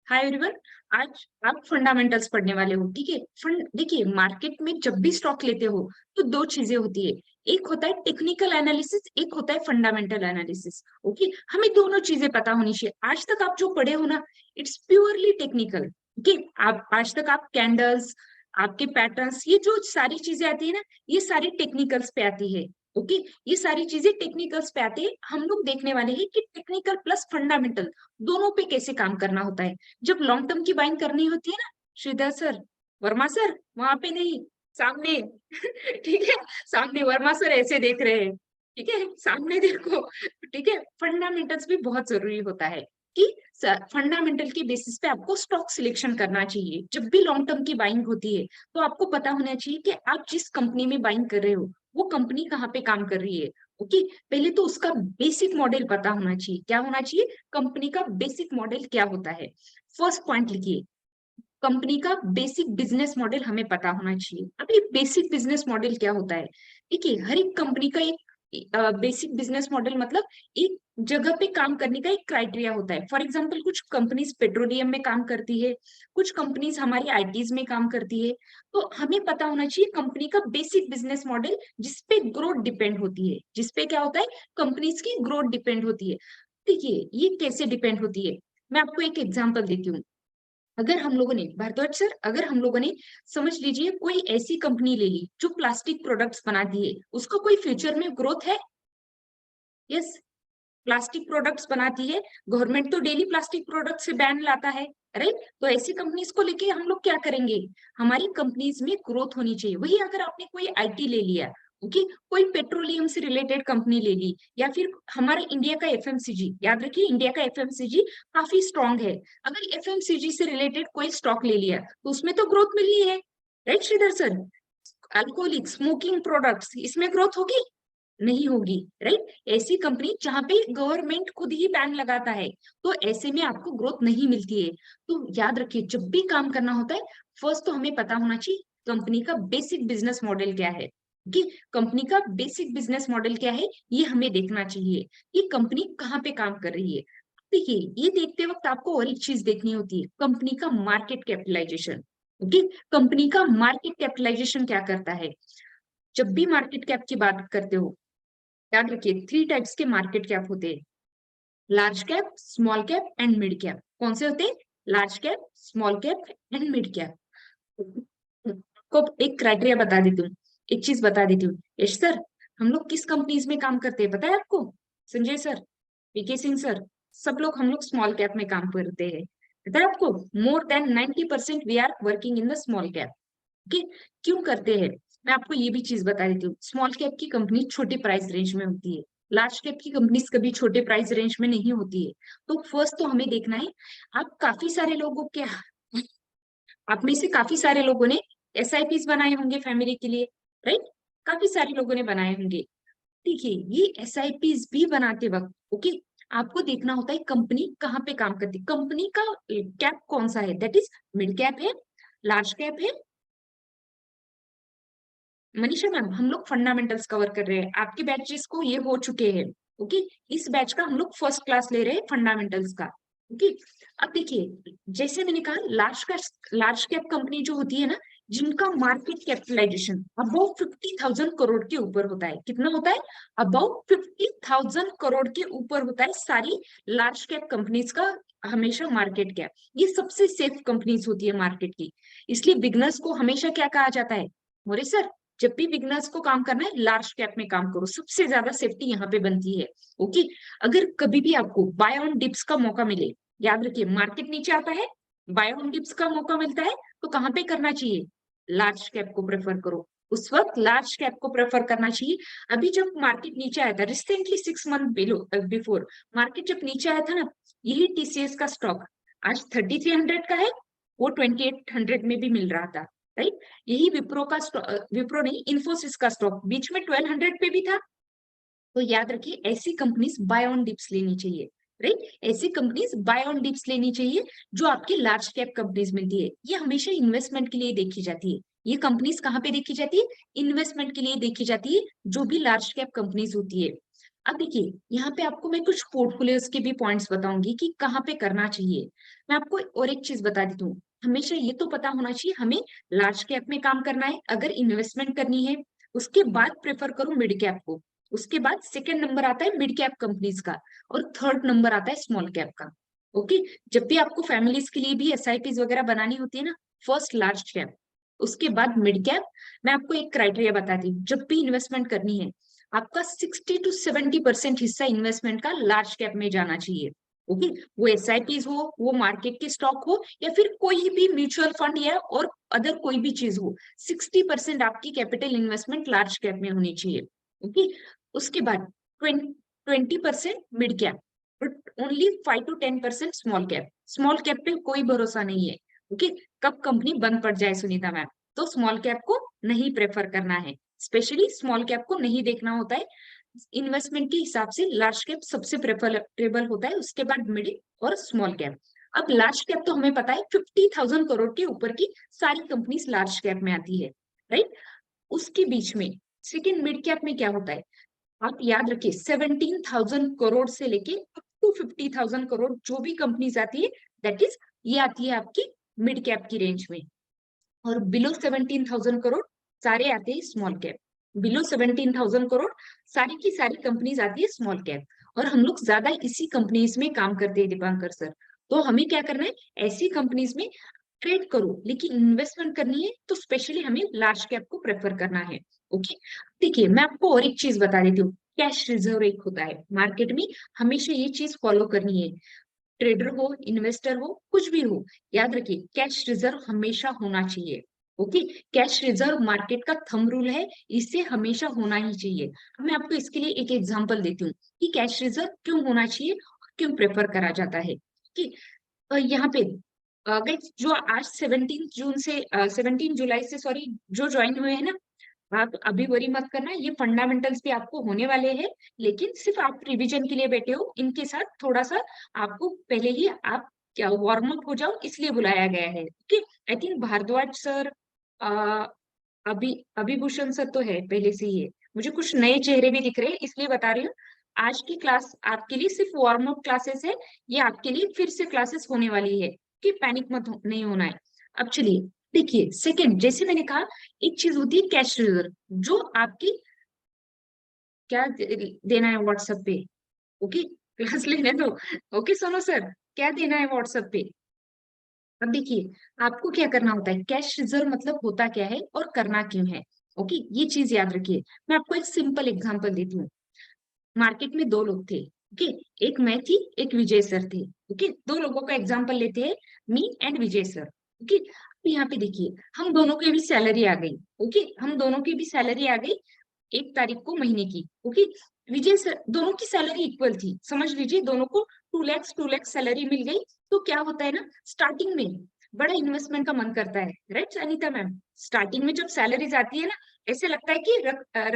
Hi everyone. आज आप fundamentals पढ़ने वाले हो, ठीक है। फंड देखिए, मार्केट में जब भी स्टॉक लेते हो तो दो चीजें होती है। एक होता है टेक्निकल एनालिसिस, एक होता है फंडामेंटल एनालिसिस। ओके, हमें दोनों चीजें पता होनी चाहिए। आज तक आप जो पढ़े हो ना, इट्स प्योरली टेक्निकल। ओके, आप आज तक आप कैंडल्स, आपके पैटर्न्स, ये जो सारी चीजें आती है ना, ये सारी टेक्निकल्स पे आती है। ओके, ये सारी चीजें टेक्निकल्स पे आती है। हम लोग देखने वाले हैं कि टेक्निकल प्लस फंडामेंटल दोनों पे कैसे काम करना होता है जब लॉन्ग टर्म की बाइंग करनी होती है ना। श्रीधर सर, वर्मा सर, वहां पे नहीं, सामने। ठीक है, सामने वर्मा सर ऐसे देख रहे हैं। ठीक है, सामने देखो। ठीक है, फंडामेंटल्स भी बहुत जरूरी होता है कि फंडामेंटल के बेसिस पे आपको स्टॉक सिलेक्शन करना चाहिए। जब भी लॉन्ग टर्म की बाइंग होती है तो आपको पता होना चाहिए कि आप जिस कंपनी में बाइंग कर रहे हो वो कंपनी कहाँ पे काम कर रही है। ओके, पहले तो उसका बेसिक मॉडल पता होना चाहिए। क्या होना चाहिए? कंपनी का बेसिक मॉडल क्या होता है। फर्स्ट पॉइंट लिखिए, कंपनी का बेसिक बिजनेस मॉडल हमें पता होना चाहिए। अब ये बेसिक बिजनेस मॉडल क्या होता है? देखिए, हर एक कंपनी का एक बेसिक बिजनेस मॉडल मतलब एक जगह पे काम करने का एक क्राइटेरिया होता है। फॉर एग्जांपल, कुछ कंपनीज पेट्रोलियम में काम करती है, कुछ कंपनीज हमारी आईटीज में काम करती है। तो हमें पता होना चाहिए कंपनी का बेसिक बिजनेस मॉडल जिसपे ग्रोथ डिपेंड होती है। जिसपे क्या होता है? कंपनीज की ग्रोथ डिपेंड होती है। देखिए, ये कैसे डिपेंड होती है, मैं आपको एक एग्जाम्पल देती हूँ। अगर हम लोगों ने, भारद्वाज सर, अगर हम लोगों ने, समझ लीजिए, कोई ऐसी कंपनी ले ली जो प्लास्टिक प्रोडक्ट्स बनाती है, उसका कोई फ्यूचर में ग्रोथ है? यस, प्लास्टिक प्रोडक्ट्स बनाती है। गवर्नमेंट तो डेली प्लास्टिक प्रोडक्ट से बैन लाता है, राइट। तो ऐसी कंपनीज को लेके हम लोग क्या करेंगे? हमारी कंपनीज में ग्रोथ होनी चाहिए। वही अगर आपने कोई आईटी ले लिया, ओके, कोई पेट्रोलियम से रिलेटेड कंपनी ले ली, या फिर हमारे इंडिया का एफएमसीजी, याद रखिए इंडिया का एफएमसीजी काफी स्ट्रांग है। अगर एफएमसीजी से रिलेटेड कोई स्टॉक ले लिया तो उसमें तो ग्रोथ मिली है, right Shridhar sir. Alcoholic smoking products, इसमें ग्रोथ होगी? नहीं होगी, राइट। ऐसी कंपनी जहां पे गवर्नमेंट खुद ही बैन लगाता है, तो ऐसे में आपको ग्रोथ नहीं मिलती है। तो याद रखिए, जब भी काम करना होता है, फर्स्ट तो हमें पता होना चाहिए कंपनी का बेसिक बिजनेस मॉडल क्या है। कि कंपनी का बेसिक बिजनेस मॉडल क्या है, ये हमें देखना चाहिए कि कंपनी कहाँ पे काम कर रही है। देखिए, ये देखते वक्त आपको और एक चीज देखनी होती है, कंपनी का मार्केट कैपिटलाइजेशन। ओके, कंपनी का मार्केट कैपिटलाइजेशन क्या करता है? जब भी मार्केट कैप की बात करते हो, याद रखिए थ्री टाइप्स के मार्केट कैप होते हैं, large cap, small cap and mid cap. कौन से होते हैं? Large cap, small cap and mid cap. को एक क्राइटेरिया बता देती हूँ, एक चीज बता देती हूँ। यश सर, हम लोग किस कंपनीज में काम करते हैं पता है आपको? संजय सर, पीके सिंह सर, सब लोग, हम लोग स्मॉल कैप में काम करते हैं। पता है आपको? More than 90% we are working in the small cap. Okay, क्यों करते हैं? मैं आपको ये भी चीज बता देती हूँ, स्मॉल कैप की कंपनी छोटे प्राइस रेंज में होती है, लार्ज कैप की कंपनीज कभी छोटे प्राइस रेंज में नहीं होती है। तो फर्स्ट तो हमें देखना है, आप काफी सारे लोगों के, आप में से काफी सारे लोगों ने एसआईपीस बनाए होंगे फैमिली के लिए, राइट। काफी सारे लोगों ने बनाए होंगे। देखिए, ये एसआईपीस भी बनाते वक्त, ओके, आपको देखना होता है कंपनी कहाँ पे काम करती है, कंपनी का कैप कौन सा है, दैट इज मिड कैप है, लार्ज कैप है। मनीषा मैम, हम लोग फंडामेंटल्स कवर कर रहे हैं, आपके बैचेस को ये हो चुके हैं। ओके, इस बैच का हम लोग फर्स्ट क्लास ले रहे हैं फंडामेंटल्स का। ओके, अब देखिए, जैसे मैंने कहा, लार्ज कैप कंपनी जो होती है ना, जिनका मार्केट कैपिटलाइजेशन अबाउ 50,000 करोड़ के ऊपर होता है। कितना होता है? अबाउ 50,000 करोड़ के ऊपर होता है सारी लार्ज कैप कंपनीज का हमेशा मार्केट कैप। ये सबसे सेफ कंपनीज होती है मार्केट की। इसलिए बिगनर्स को हमेशा क्या कहा जाता है? मोरे सर, जब भी बिगनर्स को काम करना है, लार्ज कैप में काम करो, सबसे ज्यादा सेफ्टी यहाँ पे बनती है। ओके, अगर कभी भी आपको बाय ऑन डिप्स का मौका मिले, याद रखिए मार्केट नीचे आता है, बाय ऑन डिप्स का मौका मिलता है, तो कहाँ पे करना चाहिए? लार्ज कैप को प्रेफर करो। उस वक्त लार्ज कैप को प्रेफर करना चाहिए। अभी जब मार्केट नीचे आया था, रिसेंटली 6 मंथ बिफोर, मार्केट जब नीचे आया था ना, यही टीसीएस का स्टॉक आज 3300 का है, वो 2800 में भी मिल रहा था, राइट। यही विप्रो का विप्रो नहीं, इन्फोसिस का स्टॉक बीच में 1200 पे भी था। तो याद रखिए, ऐसी कंपनीज बाय ऑन डिप्स लेनी चाहिए, राइट। ऐसी कंपनीज बाय ऑन डिप्स लेनी चाहिए जो आपकी लार्ज कैप कंपनीज मिलती है। ये हमेशा इन्वेस्टमेंट के लिए देखी जाती है। ये कंपनीज कहाँ पे देखी जाती है? इन्वेस्टमेंट के लिए देखी जाती है, जो भी लार्ज कैप कंपनीज होती है। अब देखिए यहाँ पे आपको मैं कुछ पोर्टफोलियोज के भी पॉइंट्स बताऊंगी कि कहाँ पे करना चाहिए। मैं आपको और एक चीज बता देती हूँ, हमेशा ये तो पता होना चाहिए हमें लार्ज कैप में काम करना है अगर इन्वेस्टमेंट करनी है। उसके बाद प्रेफर करो मिड कैप को। उसके बाद सेकेंड नंबर आता है मिड कैप कंपनीज का, और थर्ड नंबर आता है स्मॉल कैप का। ओके, जब भी आपको फैमिलीज के लिए भी एसआईपीज वगैरह बनानी होती है ना, फर्स्ट लार्ज कैप, उसके बाद मिड कैप। मैं आपको एक क्राइटेरिया बताती हूँ, जब भी इन्वेस्टमेंट करनी है आपका 60 to 70% हिस्सा इन्वेस्टमेंट का लार्ज कैप में जाना चाहिए। ओके, वो एसआईपीज हो, वो मार्केट के स्टॉक हो, या फिर कोई भी म्यूचुअल फंड या और अदर कोई भी चीज हो, 60% आपकी कैपिटल इन्वेस्टमेंट लार्ज कैप में होनी चाहिए। ओके, उसके बाद 20% mid cap, but only 5 to 10% small cap. Small cap पे कोई भरोसा नहीं है। ओके, कब कंपनी बंद पड़ जाए सुनीता मैम, तो स्मॉल कैप को नहीं प्रेफर करना है। स्पेशली स्मॉल कैप को नहीं देखना होता है। इन्वेस्टमेंट के हिसाब से लार्ज कैप सबसे प्रेफरेबल होता है, उसके बाद मिडिल और स्मॉल कैप। अब लार्ज कैप तो हमें पता है 50,000 करोड़ के ऊपर की सारी कंपनीज लार्ज कैप में आती है, राइट। उसके बीच में सेकेंड मिड कैप में क्या होता है, आप याद रखिए 17,000 करोड़ से लेके अप टू 50,000 करोड़ जो भी कंपनीज आती है, दैट इज ये आती है आपकी मिड कैप की रेंज में। और बिलो 17,000 करोड़ सारे आते हैं स्मॉल कैप। बिलो 17,000 करोड़ सारी की सारी कंपनीज आती है स्मॉल कैप, और हम लोग ज्यादा इसी कंपनीज में काम करते हैं दीपांकर सर। तो हमें क्या करना है, ऐसी कंपनीज में ट्रेड करो, लेकिन इन्वेस्टमेंट करनी है तो स्पेशली हमें लार्ज कैप को प्रेफर करना है। ओके, देखिए मैं आपको और एक चीज बता देती हूँ, कैश रिजर्व एक होता है मार्केट में, हमेशा ये चीज फॉलो करनी है। ट्रेडर हो, इन्वेस्टर हो, कुछ भी हो, याद रखिए कैश रिजर्व हमेशा होना चाहिए। ओके, कैश रिजर्व मार्केट का थंब रूल है, इसे हमेशा होना ही चाहिए। मैं आपको इसके लिए एक एग्जांपल देती हूँ कि कैश रिजर्व क्यों होना चाहिए और क्यों प्रेफर करा जाता है कि यहाँ पे गाइस जो आज 17 जून से 17 जुलाई से सॉरी जो ज्वाइन हुए हैं ना, आप अभी वरी मत करना, ये फंडामेंटल्स भी आपको होने वाले हैं, लेकिन सिर्फ आप रिवीजन के लिए बैठे हो, इनके साथ थोड़ा सा आपको पहले ही आप क्या वार्म अप हो जाओ, इसलिए बुलाया गया है। Okay, I think Bharadwaj sir, अभी अभिभूषण सर तो है पहले से ही है, मुझे कुछ नए चेहरे भी दिख रहे हैं, इसलिए बता रही हूँ। आज की क्लास आपके लिए सिर्फ वार्म अप क्लासेस है, ये आपके लिए फिर से क्लासेस होने वाली है कि पैनिक मत नहीं होना है। अब चलिए देखिए, सेकंड जैसे मैंने कहा, एक चीज होती है कैश रिजर्व, जो आपकी क्या देना है व्हाट्सएप पे। ओके, क्लास लेने दो। ओके सोनो सर, क्या देना है व्हाट्सएप पे। अब देखिए आपको क्या करना होता है, कैश रिजर्व मतलब होता क्या है और करना क्यों है। ओके, ये चीज याद रखिए। मैं आपको एक सिंपल एग्जांपल देती हूँ। मार्केट में दो लोग थे। ओके, एक मैं थी, एक विजय सर थे। ओके, दो लोगों का एग्जांपल लेते हैं, me and Vijay sir. Okay, यहाँ पे देखिए हम दोनों की भी सैलरी आ गई। ओके, हम दोनों की भी सैलरी आ गई 1 तारीख को महीने की। ओके, विजय सर दोनों की सैलरी इक्वल थी, समझ लीजिए दोनों को 2 लाख सैलरी मिल गई। तो क्या होता है ना, स्टार्टिंग में बड़ा इन्वेस्टमेंट का मन करता है, राइट अनीता मैम। स्टार्टिंग में जब सैलरीज आती है ना, ऐसे लगता है कि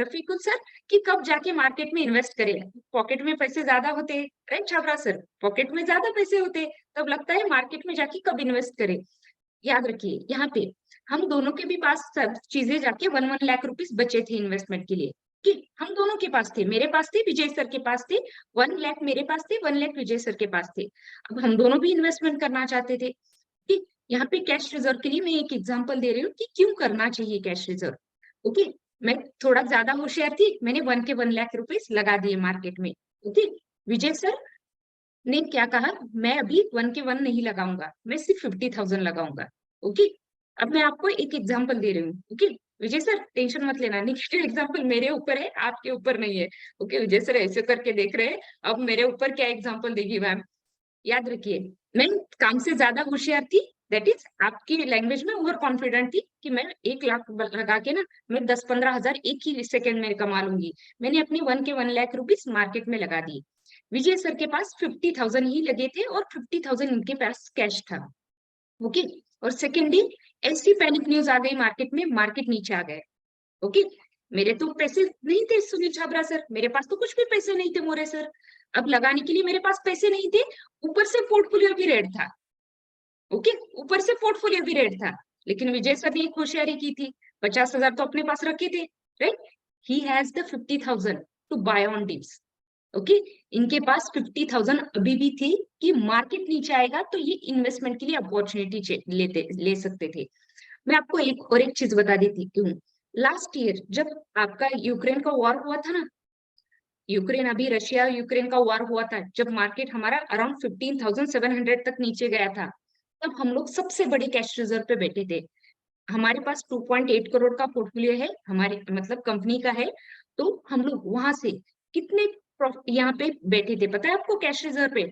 रफीकुल सर कि कब जाके मार्केट में इन्वेस्ट करें, पॉकेट में पैसे ज्यादा होते हैं, राइट छाबरा सर, पॉकेट में ज्यादा पैसे होते हैं, तब लगता है मार्केट में जाके कब इन्वेस्ट करें। याद रखिए यहाँ पे हम दोनों के भी पास सब चीजें जाके 1 लाख रुपीज बचे थे इन्वेस्टमेंट के लिए, कि हम दोनों के पास थे, मेरे पास थे, विजय सर के पास थे। 1 लाख मेरे पास थे, 1 लाख विजय सर के पास थे। अब हम दोनों भी इन्वेस्टमेंट करना चाहते थे। ठीक, यहाँ पे कैश रिजर्व के लिए मैं एक एग्जांपल दे रही हूँ कि क्यों करना चाहिए कैश रिजर्व। ओके, मैं थोड़ा ज्यादा होशियार थी, मैंने 1 लाख रुपीज लगा दिए मार्केट में। ओके, विजय सर ने क्या कहा, मैं अभी 1 नहीं लगाऊंगा, मैं सिर्फ 50,000 लगाऊंगा। ओके, अब मैं आपको एक एग्जांपल दे रही हूँ। ओके, विजय सर टेंशन मत लेना, नेगेटिव एग्जांपल मेरे ऊपर है, आपके ऊपर नहीं है। ओके, विजय सर ऐसे करके देख रहे हैं, अब मेरे ऊपर क्या एग्जांपल देगी मैम। याद रखिए, मैं काम से ज्यादा होशियार थी, दैट इज आपकी लैंग्वेज में ओवर कॉन्फिडेंट थी कि मैं 1 लाख लगा के ना मैं 10-15 हजार एक ही सेकंड में कमा लूंगी। मैंने अपनी 1 लाख रुपीज मार्केट में लगा दी। विजय सर के पास 50,000 ही लगे थे और 50,000 इनके पास कैश था। ओके, और सेकेंड डे ऐसी पैनिक न्यूज आ गई मार्केट में, मार्केट नीचे आ गए। ओके, मेरे तो पैसे नहीं थे सुनील छाबरा सर, मेरे पास तो कुछ भी पैसे नहीं थे मोरे सर, अब लगाने के लिए मेरे पास पैसे नहीं थे, ऊपर से पोर्टफोलियो भी रेड था। ओके, ऊपर से पोर्टफोलियो भी रेड था, लेकिन विजय सर ने एक होशियारी की थी, 50,000 तो अपने पास रखे थे, right. He has the 50,000 to buy on dips. Okay, इनके पास 50,000 अभी भी थी कि मार्केट नीचे आएगा तो ये इन्वेस्टमेंट के लिए अपॉर्चुनिटी ले सकते थे। मैं आपको एक और एक चीज बता देती हूँ। लास्ट ईयर जब आपका यूक्रेन का वॉर हुआ था ना, यूक्रेन अभी रशिया यूक्रेन का वॉर हुआ था, जब मार्केट हमारा अराउंड 15,700 तक नीचे गया था, तब हम लोग सबसे बड़े कैश रिजर्व पे बैठे थे। हमारे पास 2.8 करोड़ का पोर्टफोलियो है, हमारे मतलब कंपनी का है। तो हम लोग वहां से कितने यहाँ पे बैठे थे पता है आपको कैश रिजर्व पे?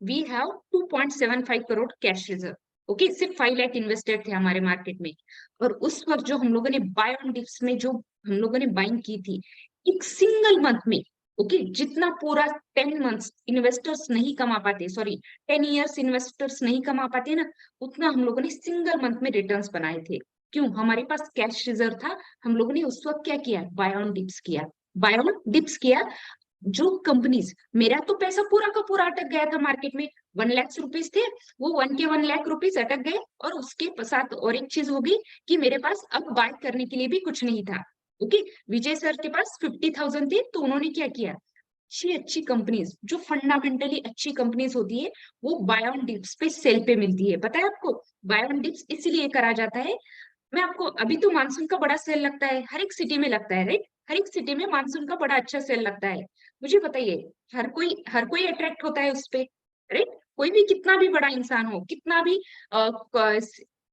We have 2.75 crore cash reserve. Okay, सिर्फ 5 लाख इन्वेस्टेड थे हमारे मार्केट में। और उस वक्त जो हम लोगों ने बाय ऑन डिप्स में जो हम लोगों ने बाइंग की थी, एक सिंगल मंथ में, ओके, जितना पूरा 10 मंथ्स इन्वेस्टर्स नहीं कमा पाते, सॉरी 10 इयर्स इन्वेस्टर्स नहीं कमा पाते ना, उतना हम लोगों ने सिंगल मंथ में रिटर्न्स बनाए थे। क्यों? हमारे पास कैश रिजर्व था। हम लोगों ने उस वक्त क्या किया? बाय ऑन डिप्स किया, बाय ऑन डिप्स किया। जो कंपनीज, मेरा तो पैसा पूरा का पूरा अटक गया था मार्केट में, 1 लाख रुपीज थे, वो 1 के 1 लाख रुपीज अटक गए। और उसके साथ और एक चीज होगी कि मेरे पास अब बाय करने के लिए भी कुछ नहीं था। ओके, विजय सर के पास 50,000 थे, तो उन्होंने क्या किया? अच्छी अच्छी कंपनीज, जो फंडामेंटली अच्छी कंपनीज होती है, वो बाय ऑन डिप्स पे सेल पे मिलती है। पता है आपको? बाय ऑन डिप्स इसलिए करा जाता है। मैं आपको, अभी तो मानसून का बड़ा सेल लगता है, हर एक सिटी में लगता है, राइट? हर एक सिटी में मानसून का बड़ा अच्छा सेल लगता है। मुझे बताइए, हर कोई अट्रैक्ट होता है उस पे, राइट? कोई भी कितना भी बड़ा इंसान हो, कितना भी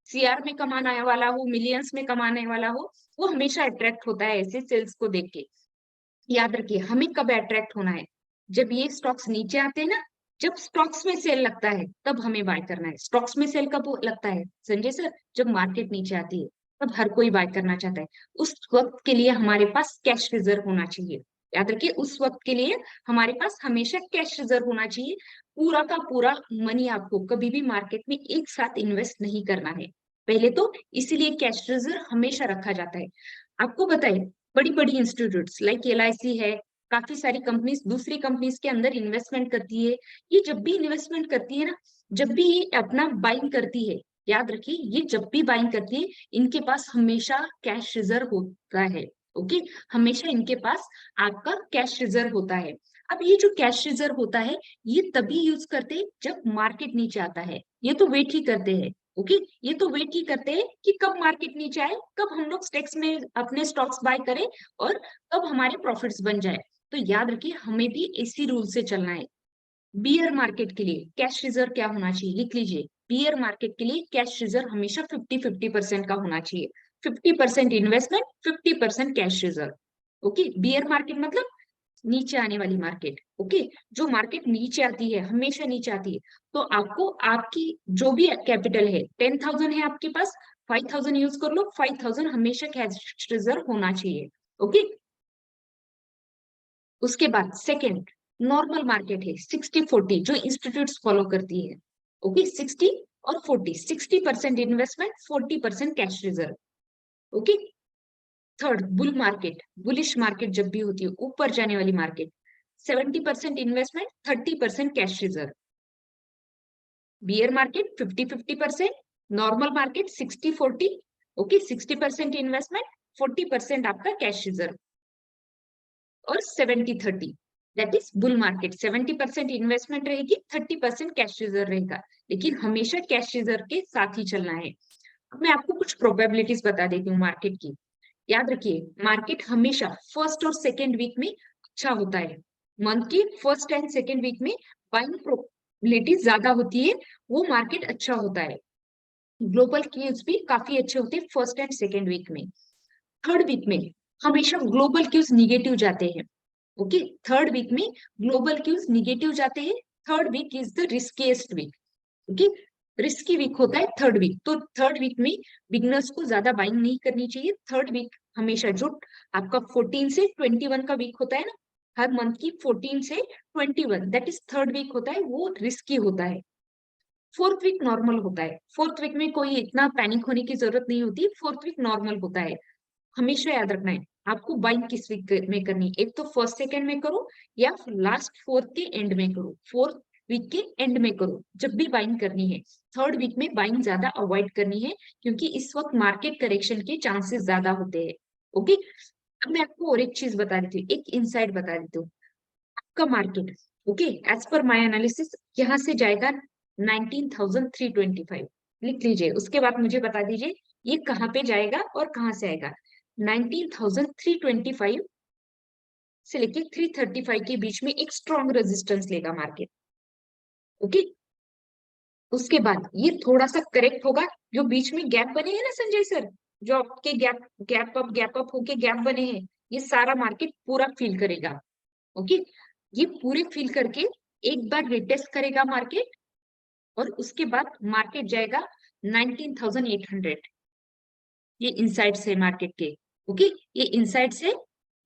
सीआर में कमाने वाला हो, मिलियंस में कमाने वाला हो, वो हमेशा अट्रैक्ट होता है ऐसे सेल्स को देख के। याद रखिए, हमें कब अट्रैक्ट होना है? जब ये स्टॉक्स नीचे आते हैं ना, जब स्टॉक्स में सेल लगता है तब हमें बाय करना है। स्टॉक्स में सेल कब लगता है संजय सर? जब मार्केट नीचे आती है, तब हर कोई बाय करना चाहता है। उस वक्त के लिए हमारे पास कैश रिजर्व होना चाहिए। याद रखिए, उस वक्त के लिए हमारे पास हमेशा कैश रिजर्व होना चाहिए। पूरा का पूरा मनी आपको कभी भी मार्केट में एक साथ इन्वेस्ट नहीं करना है। पहले तो इसीलिए कैश रिजर्व हमेशा रखा जाता है। आपको बताए, बड़ी बड़ी इंस्टीट्यूट्स लाइक एलआईसी है, काफी सारी कंपनीज दूसरी कंपनीज के अंदर इन्वेस्टमेंट करती है। ये जब भी इन्वेस्टमेंट करती है ना, जब भी ये अपना बाइंग करती है, याद रखिए, ये जब भी बाइंग करती है, इनके पास हमेशा कैश रिजर्व होता है। ओके, हमेशा इनके पास आपका कैश रिजर्व होता है। अब ये जो कैश रिजर्व होता है, ये तभी यूज करते हैं जब मार्केट नीचे आता है। ये तो वेट ही करते हैं। ओके, ये तो वेट ही करते हैं कि कब मार्केट नीचे आए, कब हम लोग स्टेक्स में अपने स्टॉक्स बाय करें, और कब हमारे प्रॉफिट्स बन जाए। तो याद रखिए, हमें भी इसी रूल से चलना है। बियर मार्केट के लिए कैश रिजर्व क्या होना चाहिए? लिख लीजिए, बियर मार्केट के लिए कैश रिजर्व हमेशा 50-50% का होना चाहिए। 50% investment, 50% cash reserve. Okay, beer market मतलब नीचे आने वाली मार्केट। ओके, जो मार्केट नीचे आती है, हमेशा नीचे आती है, तो आपको आपकी जो भी कैपिटल है, 10,000 है आपके पास, 5,000 यूज कर लो, 5,000 हमेशा कैश रिजर्व होना चाहिए। ओके, उसके बाद सेकंड नॉर्मल मार्केट है, 60-40, जो इंस्टीट्यूट्स फॉलो करती है। ओके, 60 और 40, 60% investment, 40% cash reserve. Okay, third bull market, bullish market जब भी होती है, ऊपर जाने वाली market, 70% investment, 30% cash reserve. Beer market 50-50%, normal market 60-40। Okay, 60% investment, 40% आपका कैश रिजर्व। और 70-30, that is bull market, 70% investment रहेगी, 30% कैश रिजर्व रहेगा। लेकिन हमेशा कैश रिजर्व के साथ ही चलना है। अब मैं आपको कुछ प्रोबेबिलिटीज बता देती हूँ मार्केट की। याद रखिए, मार्केट हमेशा फर्स्ट और सेकेंड वीक में अच्छा होता है। मंथ की फर्स्ट एंड सेकेंड वीक में बाइंग प्रोबेबिलिटी ज्यादा होती है, वो मार्केट अच्छा होता है। ग्लोबल क्यूज भी काफी अच्छे होते हैं फर्स्ट एंड सेकेंड वीक में। थर्ड वीक में हमेशा ग्लोबल क्यूज निगेटिव जाते हैं। ओके, थर्ड वीक में ग्लोबल क्यूज निगेटिव जाते हैं। Third week is the riskiest week. Okay, risky week होता है थर्ड वीक, तो थर्ड वीक में बिगनर्स को ज्यादा बाइंग नहीं करनी चाहिए। थर्ड वीक हमेशा जो आपका 14 से 21 का वीक होता है ना, हर मंथ की 14 से 21, दैट इज थर्ड वीक होता है, वो रिस्की होता है। फोर्थ वीक नॉर्मल होता है। फोर्थ वीक में कोई इतना पैनिक होने की जरूरत नहीं होती, फोर्थ वीक नॉर्मल होता है। हमेशा याद रखना है, आपको बाइंग किस वीक में करनी है। एक तो फर्स्ट सेकेंड में करो, या लास्ट फोर्थ के एंड में करो, फोर्थ वीक के एंड में करो जब भी बाइंग करनी है। थर्ड वीक में बाइंग ज्यादा अवॉइड करनी है, क्योंकि इस वक्त मार्केट करेक्शन के चांसेस ज्यादा होते हैं। ओके, अब मैं आपको और एक चीज बता देती हूँ, एक इनसाइट बता देती हूँ। का market, okay, as per my analysis यहाँ से जाएगा 19,325, लिख लीजिए। उसके बाद मुझे बता दीजिए ये कहाँ पे जाएगा और कहाँ से आएगा। 19,325 से लेके 335 के बीच में एक स्ट्रॉन्ग रेजिस्टेंस लेगा मार्केट, ओके। उसके बाद ये थोड़ा सा करेक्ट होगा, जो बीच में गैप बने हैं ना संजय सर, जो आपके गैप गैप अप होके गैप बने हैं, ये सारा मार्केट पूरा फिल करेगा, ओके। ये पूरे फिल करके एक बार रिटेस्ट करेगा मार्केट, और उसके बाद मार्केट जाएगा 19,800। ये इनसाइड्स है मार्केट के, ओके। ये इनसाइड्स है,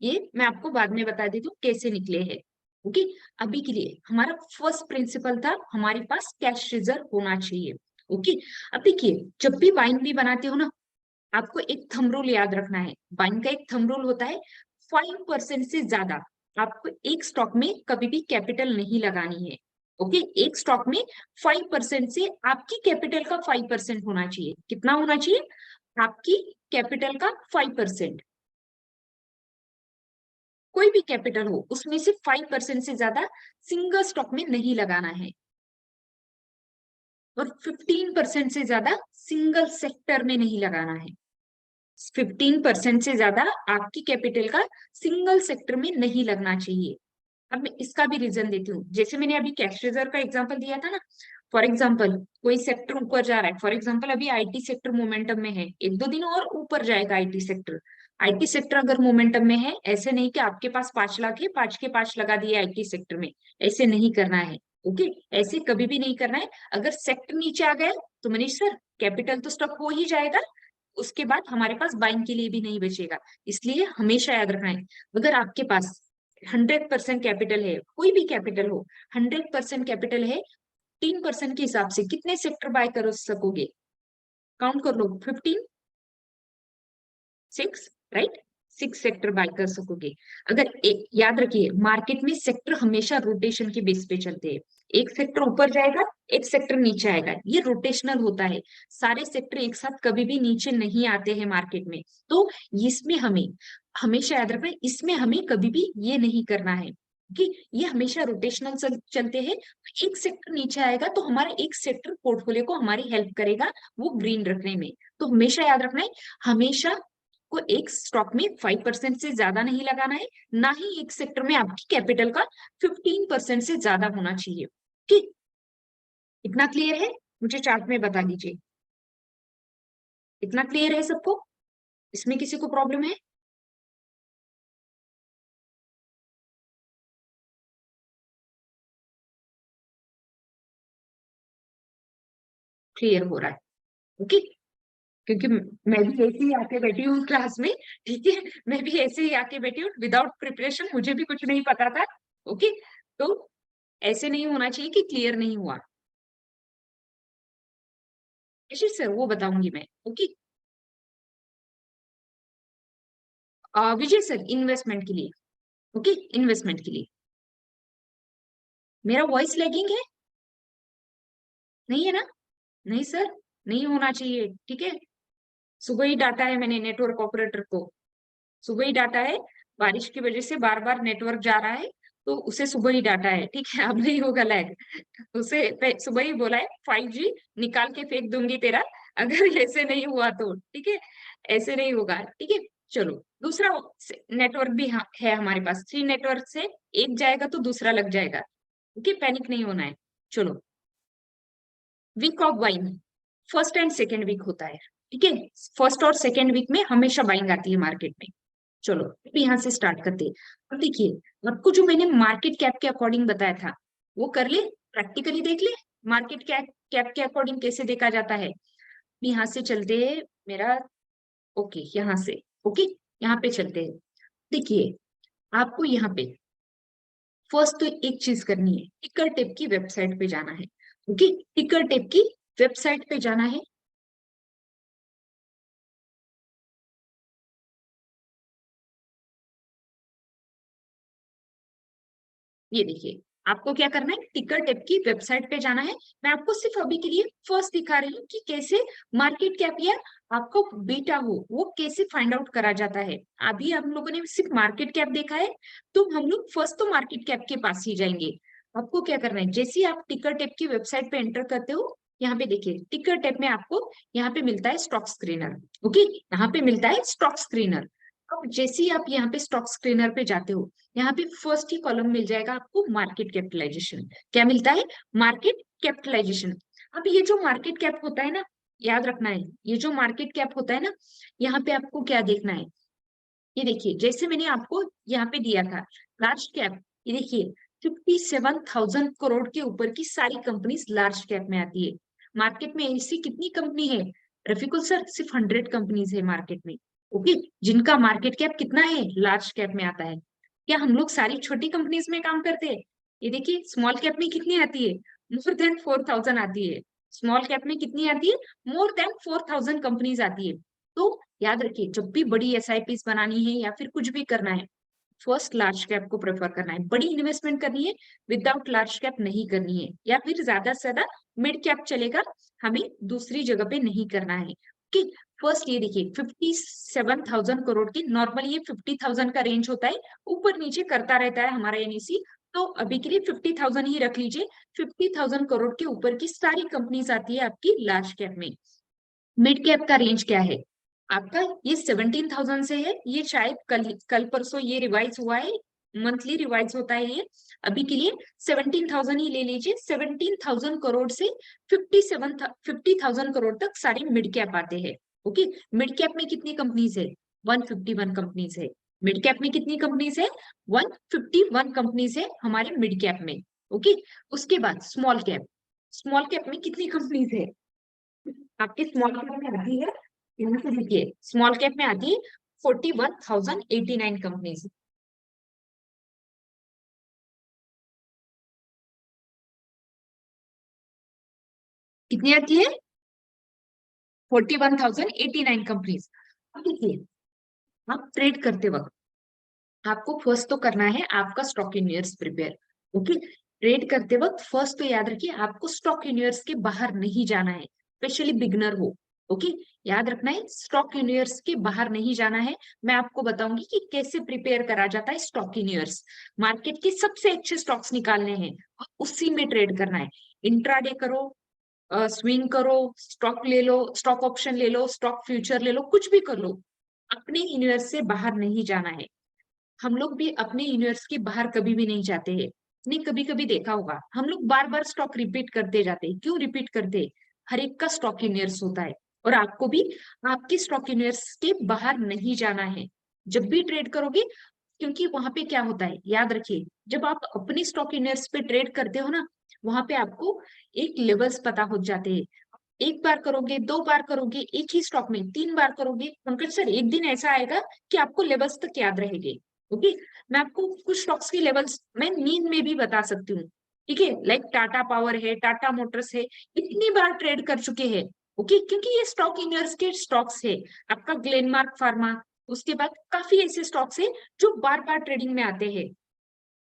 ये मैं आपको बाद में बता देती हूँ कैसे निकले हैं, ओके। अभी के लिए हमारा फर्स्ट प्रिंसिपल था हमारे पास कैश रिजर्व होना चाहिए, ओके। अब देखिए जब भी बाइंग भी बनाते हो ना, आपको एक थंब रूल याद रखना है। बाइंग का एक थंब रूल होता है 5% से ज्यादा आपको एक स्टॉक में कभी भी कैपिटल नहीं लगानी है, ओके। एक स्टॉक में 5% से आपकी कैपिटल का 5% होना चाहिए। कितना होना चाहिए? आपकी कैपिटल का 5%, कोई भी कैपिटल हो उसमें से 5% से ज्यादा सिंगल स्टॉक में नहीं लगाना है, और 15% से ज्यादा सिंगल सेक्टर में नहीं लगाना है। 15% से ज्यादा आपकी कैपिटल का सिंगल सेक्टर में नहीं लगना चाहिए। अब मैं इसका भी रीजन देती हूँ, जैसे मैंने अभी कैश रिजर्व का एग्जांपल दिया था ना। फॉर एग्जांपल कोई सेक्टर ऊपर जा रहा है, फॉर एग्जांपल अभी आईटी सेक्टर मोमेंटम में है, एक दो दिन और ऊपर जाएगा आईटी सेक्टर। आईटी सेक्टर अगर मोमेंटम में है, ऐसे नहीं कि आपके पास 5 लाख है 5 के 5 लगा दिए आईटी सेक्टर में, ऐसे नहीं करना है, ओके। ऐसे कभी भी नहीं करना है। अगर सेक्टर नीचे आ गया तो मनीष सर कैपिटल तो स्टॉक हो ही जाएगा, उसके बाद हमारे पास बाइंग के लिए भी नहीं बचेगा। इसलिए हमेशा याद रखना है, अगर आपके पास 100% कैपिटल है, कोई भी कैपिटल हो, 100% कैपिटल है, 3% के हिसाब से कितने सेक्टर बाय कर सकोगे? काउंट कर लो, 15, 6, राइट। 6 सेक्टर बाय कर सकोगे। अगर एक याद रखिए, मार्केट में सेक्टर हमेशा रोटेशन के बेस पे चलते हैं। एक सेक्टर ऊपर जाएगा, एक सेक्टर नीचे आएगा, ये रोटेशनल होता है। सारे सेक्टर एक साथ कभी भी नीचे नहीं आते हैं मार्केट में। तो इसमें हमें हमेशा याद रखना है, इसमें हमें कभी भी ये नहीं करना है कि ये हमेशा रोटेशनल चलते हैं। एक सेक्टर नीचे आएगा तो हमारा एक सेक्टर पोर्टफोलियो को हमारी हेल्प करेगा वो ग्रीन रखने में। तो हमेशा याद रखना है, हमेशा को एक स्टॉक में 5% से ज्यादा नहीं लगाना है, ना ही एक सेक्टर में आपकी कैपिटल का 15% से ज्यादा होना चाहिए, ठीक। इतना क्लियर है? मुझे चार्ट में बता दीजिए, इतना क्लियर है सबको? इसमें किसी को प्रॉब्लम है? क्लियर हो रहा है, ओके। क्योंकि मैं भी ऐसे ही आके बैठी हूँ क्लास में, ठीक है। मैं भी ऐसे ही आके बैठी हूँ विदाउट प्रिपरेशन, मुझे भी कुछ नहीं पता था, ओके। तो ऐसे नहीं होना चाहिए कि क्लियर नहीं हुआ। यशी सर वो बताऊंगी मैं, ओके। विजय सर इन्वेस्टमेंट के लिए, ओके, इन्वेस्टमेंट के लिए। मेरा वॉइस लैगिंग है? नहीं है ना? नहीं सर, नहीं होना चाहिए, ठीक है। सुबह ही डाटा है मैंने नेटवर्क ऑपरेटर को, सुबह ही डाटा है। बारिश की वजह से बार बार नेटवर्क जा रहा है, तो उसे सुबह ही डाटा है, ठीक है। अब नहीं होगा लैग। उसे सुबह ही बोला है 5G निकाल के फेंक दूंगी तेरा, अगर ऐसे नहीं हुआ तो, ठीक है। ऐसे नहीं होगा, ठीक है। चलो, दूसरा नेटवर्क भी है हमारे पास, 3 नेटवर्क से एक जाएगा तो दूसरा लग जाएगा, ओके। पैनिक नहीं होना है। चलो, week of buying, first and second week होता है, ठीक है। फर्स्ट और सेकेंड वीक में हमेशा बाइंग आती है मार्केट में। चलो अभी यहाँ से स्टार्ट करते हैं। अब देखिए आपको जो मैंने मार्केट कैप के अकॉर्डिंग बताया था वो कर ले, प्रैक्टिकली देख ले। मार्केट कैप के अकॉर्डिंग कैसे देखा जाता है। यहाँ से चलते हैं मेरा, ओके, यहाँ से, ओके, यहाँ पे चलते हैं। देखिए आपको यहाँ पे फर्स्ट तो एक चीज करनी है, टिकर टेप की वेबसाइट पे जाना है, ओके। टिकर टेप की वेबसाइट पे जाना है। ये देखिए, आपको क्या करना है, टिकर टेप की वेबसाइट पे जाना है। मैं आपको सिर्फ अभी के लिए फर्स्ट दिखा रही हूँ कि कैसे मार्केट कैप या आपको बीटा हो वो कैसे फाइंड आउट करा जाता है। अभी हम लोगों ने सिर्फ मार्केट कैप देखा है, तो हम लोग फर्स्ट तो मार्केट कैप के पास ही जाएंगे। आपको क्या करना है, जैसे ही आप टिकर टेप की वेबसाइट पे एंटर करते हो, यहाँ पे देखिए टिकर टेप में आपको यहाँ पे मिलता है स्टॉक स्क्रीनर। ओके, यहाँ पे मिलता है स्टॉक स्क्रीनर। अब जैसे ही आप यहाँ पे स्टॉक स्क्रीनर पे जाते हो, यहाँ पे फर्स्ट ही कॉलम मिल जाएगा आपको मार्केट कैपिटलाइजेशन। क्या मिलता है, मार्केट कैपिटलाइजेशन। अब ये जो मार्केट कैप होता है ना, याद रखना है, ये जो मार्केट कैप होता है ना, यहाँ पे आपको क्या देखना है, ये देखिए जैसे मैंने आपको यहाँ पे दिया था लार्ज कैप, ये देखिए 57,000 करोड़ के ऊपर की सारी कंपनीज लार्ज कैप में आती है। मार्केट में ऐसी कितनी कंपनी है रफीकुल सर, सिर्फ 100 कंपनीज है मार्केट में। ओके, जिनका मार्केट कैप कितना है, लार्ज कैप में आता है। क्या हम लोग सारी छोटी कंपनीज में काम करते हैं? ये देखिए स्मॉल कैप में कितनी आती है, मोर देन 4,000 आती है। स्मॉल कैप में कितनी आती है, मोर देन 4,000 कंपनीज आती है। तो याद रखिए, जब भी बड़ी एसआईपीस बनानी है या फिर कुछ भी करना है, फर्स्ट लार्ज कैप को प्रेफर करना है। बड़ी इन्वेस्टमेंट करनी है, विदाउट लार्ज कैप नहीं करनी है, या फिर ज्यादा से ज्यादा मिड कैप चलेगा, हमें दूसरी जगह पे नहीं करना है। कि फर्स्ट ये देखिए 57,000 करोड़ की, नॉर्मली ये 50,000 का रेंज होता है, ऊपर नीचे करता रहता है हमारा एनईसी। तो अभी के लिए 50,000 ही रख लीजिए। 50,000 करोड़ के ऊपर की सारी कंपनीज आती है आपकी लार्ज कैप में। मिड कैप का रेंज क्या है आपका, ये 17,000 से है। ये शायद कल परसों ये रिवाइज हुआ है, मंथली रिवाइज होता है ये। अभी के लिए 17,000 ही ले लीजिए। 17,000 करोड़ से 50,000 करोड़ तक सारे मिड कैप आते हैं। ओके, मिड कैप में कितनी कंपनीज है, 151 कंपनीज है। मिड कैप में कितनी कंपनीज है, 151 कंपनीज है हमारे मिड कैप में। ओके, उसके बाद स्मॉल कैप, स्मॉल कैप में कितनी कंपनीज है आपके, स्मॉल कैप में आती है, यहाँ से देखिए स्मॉल कैप में आती है 41,089 कंपनीज। कितनी आती है, 41,089 कंपनीज। अब देखिए, आप ट्रेड करते वक्त आपको फर्स्ट तो करना है आपका stock universe prepare. Okay, trade करते वक्त फर्स्ट तो याद रखिए आपको स्टॉक यूनिवर्स के बाहर नहीं जाना है, स्पेशली बिगनर हो। ओके, याद रखना है स्टॉक यूनिवर्स के बाहर नहीं जाना है। मैं आपको बताऊंगी कि कैसे प्रिपेयर करा जाता है स्टॉक यूनिवर्स। मार्केट के सबसे अच्छे स्टॉक्स निकालने हैं और उसी में ट्रेड करना है। इंट्राडे करो, स्विंग करो, स्टॉक ले लो, स्टॉक ऑप्शन ले लो, स्टॉक फ्यूचर ले लो, कुछ भी कर लो, अपने यूनिवर्स से बाहर नहीं जाना है। हम लोग भी अपने यूनिवर्स के बाहर कभी भी नहीं जाते हैं। नहीं, कभी कभी देखा होगा हम लोग बार बार स्टॉक रिपीट करते जाते हैं। क्यों रिपीट करते हैं, हर एक का स्टॉक यूनिवर्स होता है, और आपको भी आपके स्टॉक यूनिवर्स के बाहर नहीं जाना है जब भी ट्रेड करोगे। क्योंकि वहां पे क्या होता है, याद रखिए, जब आप अपने स्टॉक यूनिवर्स पे ट्रेड करते हो ना, वहां पे आपको एक लेवल्स पता हो जाते हैं। एक बार करोगे, दो बार करोगे, एक ही स्टॉक में 3 बार करोगे, पंकज सर एक दिन ऐसा आएगा कि आपको लेवल्स तक याद रहेंगे। ओके, मैं आपको कुछ स्टॉक्स के लेवल्स मैं नींद में भी बता सकती हूँ। ठीक है, लाइक टाटा पावर है, टाटा मोटर्स है, इतनी बार ट्रेड कर चुके हैं। ओके, क्योंकि ये स्टॉक यूनिवर्स के स्टॉक्स है। आपका ग्लेनमार्क फार्मा, उसके बाद काफी ऐसे स्टॉक्स है जो बार बार ट्रेडिंग में आते हैं।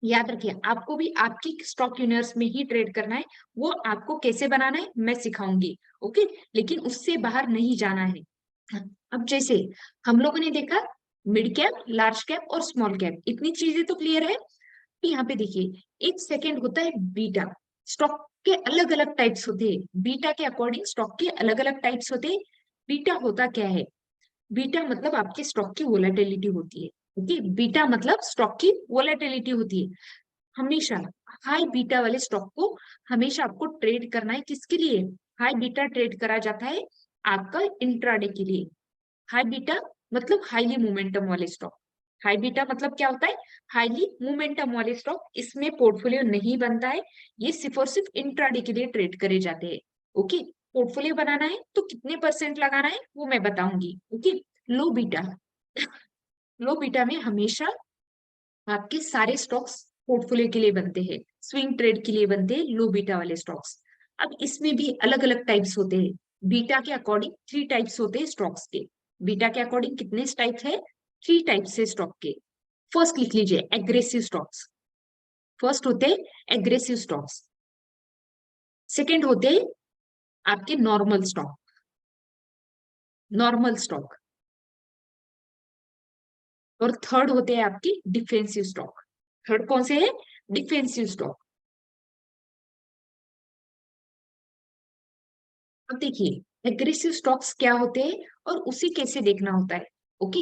याद रखिए, आपको भी आपकी स्टॉक यूनिवर्स में ही ट्रेड करना है। वो आपको कैसे बनाना है मैं सिखाऊंगी। ओके, लेकिन उससे बाहर नहीं जाना है। अब जैसे हम लोगों ने देखा मिड कैप, लार्ज कैप और स्मॉल कैप, इतनी चीजें तो क्लियर है। तो यहाँ पे देखिए एक सेकेंड होता है बीटा। स्टॉक के अलग अलग टाइप्स होते हैं, बीटा के अकॉर्डिंग स्टॉक के अलग अलग टाइप्स होते हैं। बीटा होता क्या है, बीटा मतलब आपके स्टॉक की वोलेटिलिटी होती है। ओके, बीटा मतलब स्टॉक की वोलेटिलिटी होती है। हमेशा हाई बीटा वाले स्टॉक को हमेशा आपको ट्रेड करना है। किसके लिए हाई बीटा ट्रेड करा जाता है, आपका इंट्राडे के लिए। हाई बीटा मतलब हाईली मोमेंटम वाले स्टॉक। हाई बीटा मतलब क्या होता है, हाईली मोमेंटम वाले स्टॉक। इसमें पोर्टफोलियो नहीं बनता है, ये सिर्फ और सिर्फ इंट्राडे के लिए ट्रेड करे जाते हैं। ओके, पोर्टफोलियो बनाना है तो कितने परसेंट लगाना है वो मैं बताऊंगी। Okay, low beta, low beta में हमेशा आपके सारे स्टॉक्स पोर्टफोलियो के लिए बनते हैं, स्विंग ट्रेड के लिए बनते हैं लो बीटा वाले स्टॉक्स। अब इसमें भी अलग अलग टाइप्स होते हैं। बीटा के अकॉर्डिंग 3 टाइप्स होते हैं स्टॉक्स के। बीटा के अकॉर्डिंग कितने टाइप्स है, 3 टाइप्स है स्टॉक के। फर्स्ट लिख लीजिए एग्रेसिव स्टॉक्स। फर्स्ट होते हैं एग्रेसिव स्टॉक्स, सेकंड होते हैं आपके नॉर्मल स्टॉक, नॉर्मल स्टॉक, और थर्ड होते हैं आपकी डिफेंसिव स्टॉक। थर्ड कौन से है? Defensive stock. अब देखिए एग्रेसिव स्टॉक्स क्या होते हैं और उसे कैसे देखना होता है। ओके,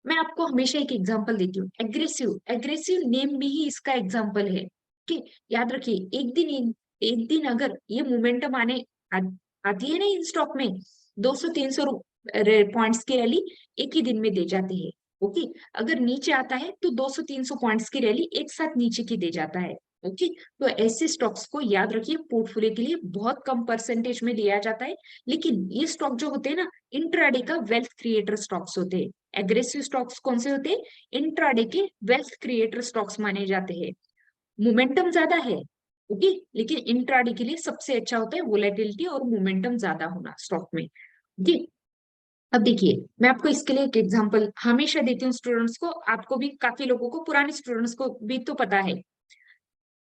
मैं आपको हमेशा एक एग्जांपल देती हूँ। एग्रेसिव, एग्रेसिव नेम में ही इसका एग्जांपल है। ओके, याद रखिए एक दिन अगर ये मोमेंटम आती है ना इन स्टॉक में, 200-300 पॉइंट्स की रैली एक ही दिन में दे जाती है। ओके, अगर नीचे आता है तो 200-300 पॉइंट्स की रैली एक साथ नीचे की दे जाता है। ओके, तो ऐसे स्टॉक्स को याद रखिए पोर्टफोलियो के लिए बहुत कम परसेंटेज में लिया जाता है। लेकिन ये स्टॉक जो होते हैं ना, इंट्राडे का वेल्थ क्रिएटर स्टॉक्स होते हैं। एग्रेसिव स्टॉक्स कौन से होते हैं? इंट्राडे के वेल्थ क्रिएटर स्टॉक्स माने जाते हैं। मोमेंटम ज्यादा है, ओके, लेकिन इंट्राडे के लिए सबसे अच्छा होता है वोलेटिलिटी और मोमेंटम ज्यादा होना स्टॉक में। जी, अब देखिए मैं आपको इसके लिए एक एग्जांपल हमेशा देती हूँ स्टूडेंट्स को, आपको भी, काफी लोगों को, पुराने स्टूडेंट्स को भी तो पता है।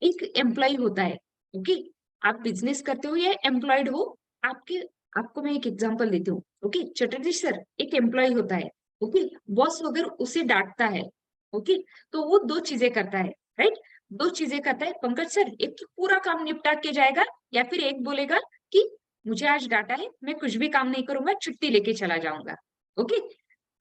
एक एम्प्लॉय होता है, ओके, आप बिजनेस करते हो या एम्प्लॉयड हो, आपके आपको मैं एक एग्जांपल देती हूँ। ओके, चटर्जी सर एक एम्प्लॉय होता है, ओके, बॉस अगर उसे डांटता है, ओके, तो वो दो चीजें करता है, राइट? दो चीजें करता है पंकज सर, एक तो पूरा काम निपटा के जाएगा, या फिर एक बोलेगा कि मुझे आज डांटा है, मैं कुछ भी काम नहीं करूंगा, छुट्टी लेके चला जाऊंगा। ओके,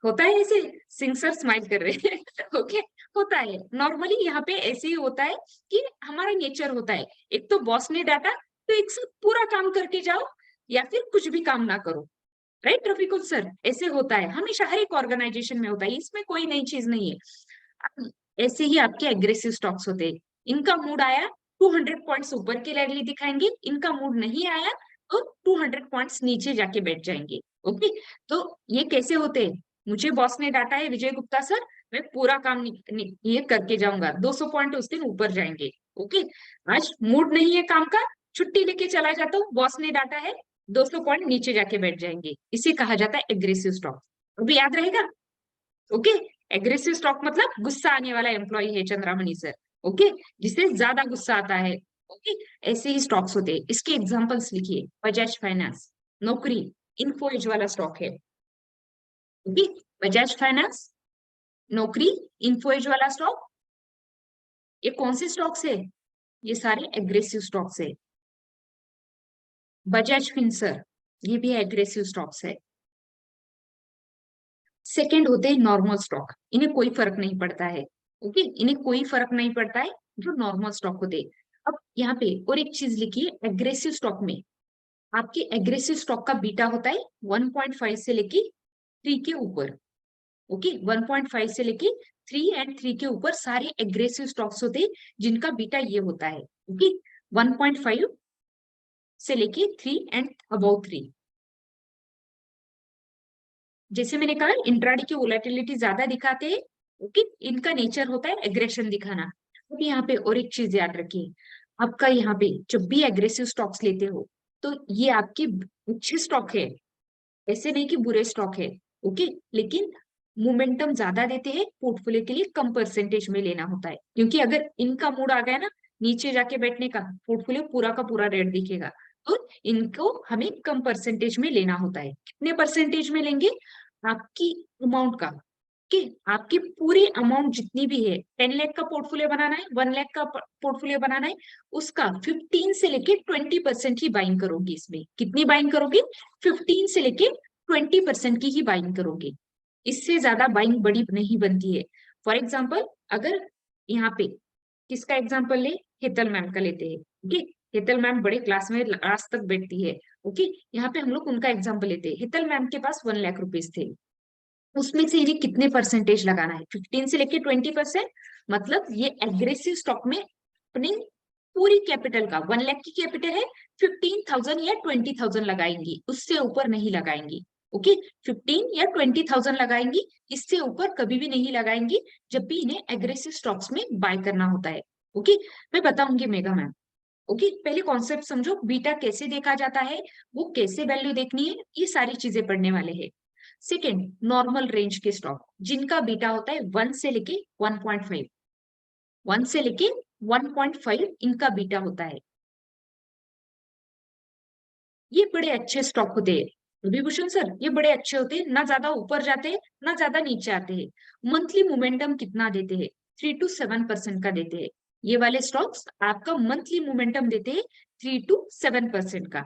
होता है ऐसे? सिंह सर स्माइल कर रहे हैं। ओके, होता है नॉर्मली, यहाँ पे ऐसे ही होता है कि हमारा नेचर होता है, एक तो बॉस ने डांटा तो एक साथ पूरा काम करके जाओ, या फिर कुछ भी काम ना करो, राइट रफीकुल सर? ऐसे होता है हमेशा, हर एक ऑर्गेनाइजेशन में होता है, इसमें कोई नई चीज नहीं है। ऐसे ही आपके एग्रेसिव स्टॉक्स होते हैं। इनका मूड आया 200 पॉइंट्स ऊपर की रैली दिखाएंगे, इनका मूड नहीं आया तो 200 पॉइंट्स नीचे जाके बैठ जाएंगे। ओके, तो ये कैसे होते हैं? मुझे बॉस ने डांटा है विजय गुप्ता सर, मैं पूरा काम ये करके जाऊंगा, 200 पॉइंट उस दिन ऊपर जाएंगे। ओके, आज मूड नहीं है काम का, छुट्टी लेके चला जाता हूँ, बॉस ने डांटा है, 200 पॉइंट नीचे जाके बैठ जाएंगे। इसे कहा जाता है एग्रेसिव स्टॉक। अभी याद रहेगा? ओके, एग्रेसिव स्टॉक मतलब गुस्सा आने वाला एम्प्लॉय है चंद्रामणि सर। ओके, जिसे ज्यादा गुस्सा आता है। ओके, ऐसे ही स्टॉक्स होते हैं। इसके एग्जांपल्स लिखिए, बजाज फाइनेंस, नौकरी, इन्फो एज वाला स्टॉक है। ओके, बजाज फाइनेंस, नौकरी, इन्फो एज वाला स्टॉक, ये कौन से स्टॉक्स है? ये सारे एग्रेसिव स्टॉक्स है। बजाज फिंसर, ये भी एग्रेसिव स्टॉक्स है। सेकेंड होते हैं नॉर्मल स्टॉक, इन्हें कोई फर्क नहीं पड़ता है। ओके, इन्हें कोई फर्क नहीं पड़ता है, जो नॉर्मल स्टॉक होते हैं। अब यहाँ पे और एक चीज लिखिए, एग्रेसिव स्टॉक में आपके एग्रेसिव स्टॉक का बीटा होता है 1.5 से लेके 3 के ऊपर। ओके, 1.5 से लेके 3 एंड 3 के ऊपर सारे एग्रेसिव स्टॉक्स होते हैं जिनका बीटा ये होता है। ओके, 1.5 से लेके 3 एंड अबाउ 3। जैसे मैंने कहा इंट्राडे की वोलेटिलिटी ज्यादा दिखाते हैं। ओके, इनका नेचर होता है एग्रेशन दिखाना। तो यहाँ पे और एक चीज याद रखिए, आपका यहाँ पे जब भी एग्रेसिव स्टॉक्स लेते हो तो ये आपके अच्छे स्टॉक है, ऐसे नहीं कि बुरे स्टॉक है। ओके, लेकिन मोमेंटम ज्यादा देते हैं, पोर्टफोलियो के लिए कम परसेंटेज में लेना होता है, क्योंकि अगर इनका मूड आ गया ना नीचे जाके बैठने का, पोर्टफोलियो पूरा का पूरा रेट दिखेगा। तो इनको हमें कम परसेंटेज में लेना होता है। कितने परसेंटेज में लेंगे? आपकी अमाउंट का, कि आपकी पूरी अमाउंट जितनी भी है, 10 लाख का पोर्टफोलियो बनाना है, 1 लाख का पोर्टफोलियो बनाना है, उसका 15 से लेके 20% ही बाइंग करोगे। इसमें कितनी बाइंग करोगे? 15 से लेके 20% की ही बाइंग करोगे, इससे ज्यादा बाइंग बड़ी नहीं बनती है। फॉर एग्जाम्पल, अगर यहाँ पे किसका एग्जाम्पल ले, हेतल मैम का लेते हैं। ओके, हेतल मैम बड़े क्लास में लास्ट तक बैठती है। ओके, यहाँ पे हम लोग उनका एग्जाम्पल लेते हैं। हेतल मैम के पास 1 लाख रुपीज थे, उसमें से इन्हें कितने परसेंटेज लगाना है? 15 से लेके 20%। मतलब ये एग्रेसिव स्टॉक में अपनी पूरी कैपिटल का, 1 लाख की कैपिटल है, 15,000 या 20,000 लगाएंगी, उससे ऊपर नहीं लगाएंगी। ओके, 15 या 20,000 लगाएंगी, इससे ऊपर कभी भी नहीं लगाएंगी जब भी इन्हें एग्रेसिव स्टॉक्स में बाय करना होता है। ओके, मैं बताऊंगी मेगा मैम। ओके, पहले कॉन्सेप्ट समझो, बीटा कैसे देखा जाता है, वो कैसे वैल्यू देखनी है, ये सारी चीजें पढ़ने वाले हैं। सेकेंड, नॉर्मल रेंज के स्टॉक जिनका बीटा होता है 1 से लेके 1.5, 1 से लेके 1.5 इनका बीटा होता है। ये बड़े अच्छे स्टॉक होते हैं विभूषण सर, ये बड़े अच्छे होते हैं, ना ज्यादा ऊपर जाते हैं ना ज्यादा नीचे आते हैं। मंथली मोमेंटम कितना देते हैं? 3 to 7% का देते हैं। ये वाले स्टॉक्स आपका मंथली मोमेंटम देते हैं 3 to 7% का।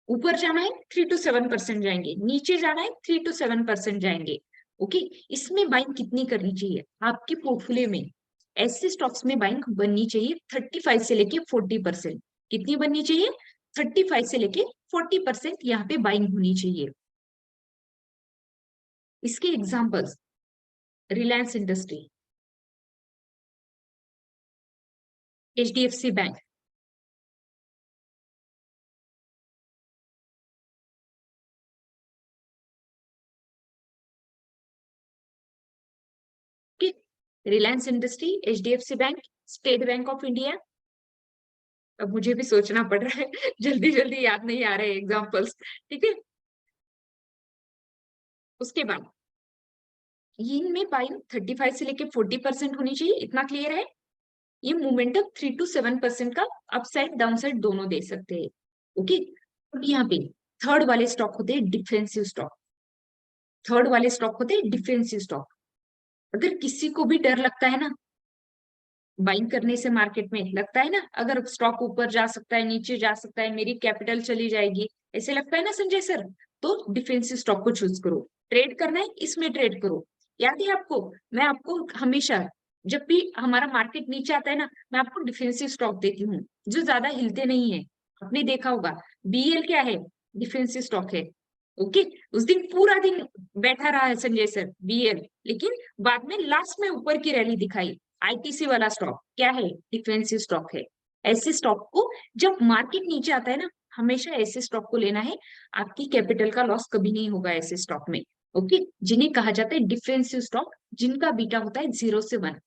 ऊपर जाना है 3 to 7% जाएंगे, नीचे जाना है 3 to 7% जाएंगे। ओके, इसमें बाइंग कितनी करनी चाहिए आपके पोर्टफोलियो में? ऐसे स्टॉक्स में बाइंग बननी चाहिए 35 से लेके 40%। कितनी बननी चाहिए? 35 से लेके 40% यहाँ पे बाइंग होनी चाहिए। इसके examples, Reliance industry, HDFC bank, Reliance industry, HDFC bank, state bank of India. अब मुझे भी सोचना पड़ रहा है जल्दी जल्दी याद नहीं आ रहे एग्जांपल्स। ठीक है, उसके बाद इनमें बाइंग 35 से लेके 40% होनी चाहिए, इतना क्लियर है? ये मोमेंटम 3 to 7% का अपसाइड डाउनसाइड दोनों दे सकते हैं। ओके, अब यहाँ पे थर्ड वाले स्टॉक होते हैं डिफेंसिव स्टॉक। थर्ड वाले स्टॉक होते हैं डिफेंसिव स्टॉक। अगर किसी को भी डर लगता है ना बाइंग करने से, मार्केट में लगता है ना अगर स्टॉक ऊपर जा सकता है नीचे जा सकता है मेरी कैपिटल चली जाएगी, ऐसे लगता है ना संजय सर, तो डिफेंसिव स्टॉक को चूज करो। ट्रेड करना है इसमें ट्रेड करो। याद है आपको, मैं आपको हमेशा जब भी हमारा मार्केट नीचे आता है ना, मैं आपको डिफेंसिव स्टॉक देती हूँ जो ज्यादा हिलते नहीं है। आपने देखा होगा BEL क्या है? डिफेंसिव स्टॉक है। ओके, उस दिन पूरा दिन बैठा रहा है संजय सर BEL, लेकिन बाद में लास्ट में ऊपर की रैली दिखाई। ITC वाला स्टॉक क्या है? डिफेंसिव स्टॉक है। ऐसे स्टॉक को जब मार्केट नीचे आता है ना, हमेशा ऐसे स्टॉक को लेना है। आपकी कैपिटल का लॉस कभी नहीं होगा ऐसे स्टॉक में। ओके, जिन्हें कहा जाता है डिफेंसिव स्टॉक, जिनका बीटा होता है 0 से 1।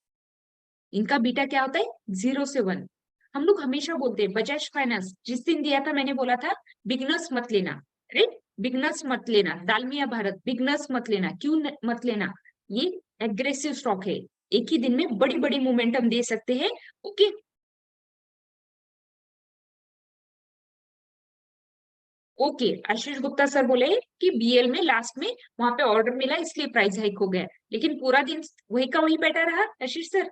इनका बीटा क्या होता है? 0 से 1। हम लोग हमेशा बोलते हैं बजाज फाइनेंस जिस दिन दिया था मैंने बोला था बिगनर्स मत लेना, राइट? बिगनर्स मत लेना। दालमिया भारत बिगनर्स मत लेना, क्यों मत लेना? ये एग्रेसिव स्टॉक है, एक ही दिन में बड़ी बड़ी मोमेंटम दे सकते हैं। Okay, okay, Ashish Gupta sir बोले कि BL में लास्ट में वहां पे ऑर्डर मिला इसलिए प्राइस हाइक हो गया, लेकिन पूरा दिन वही का वही बैठा रहा आशीष सर।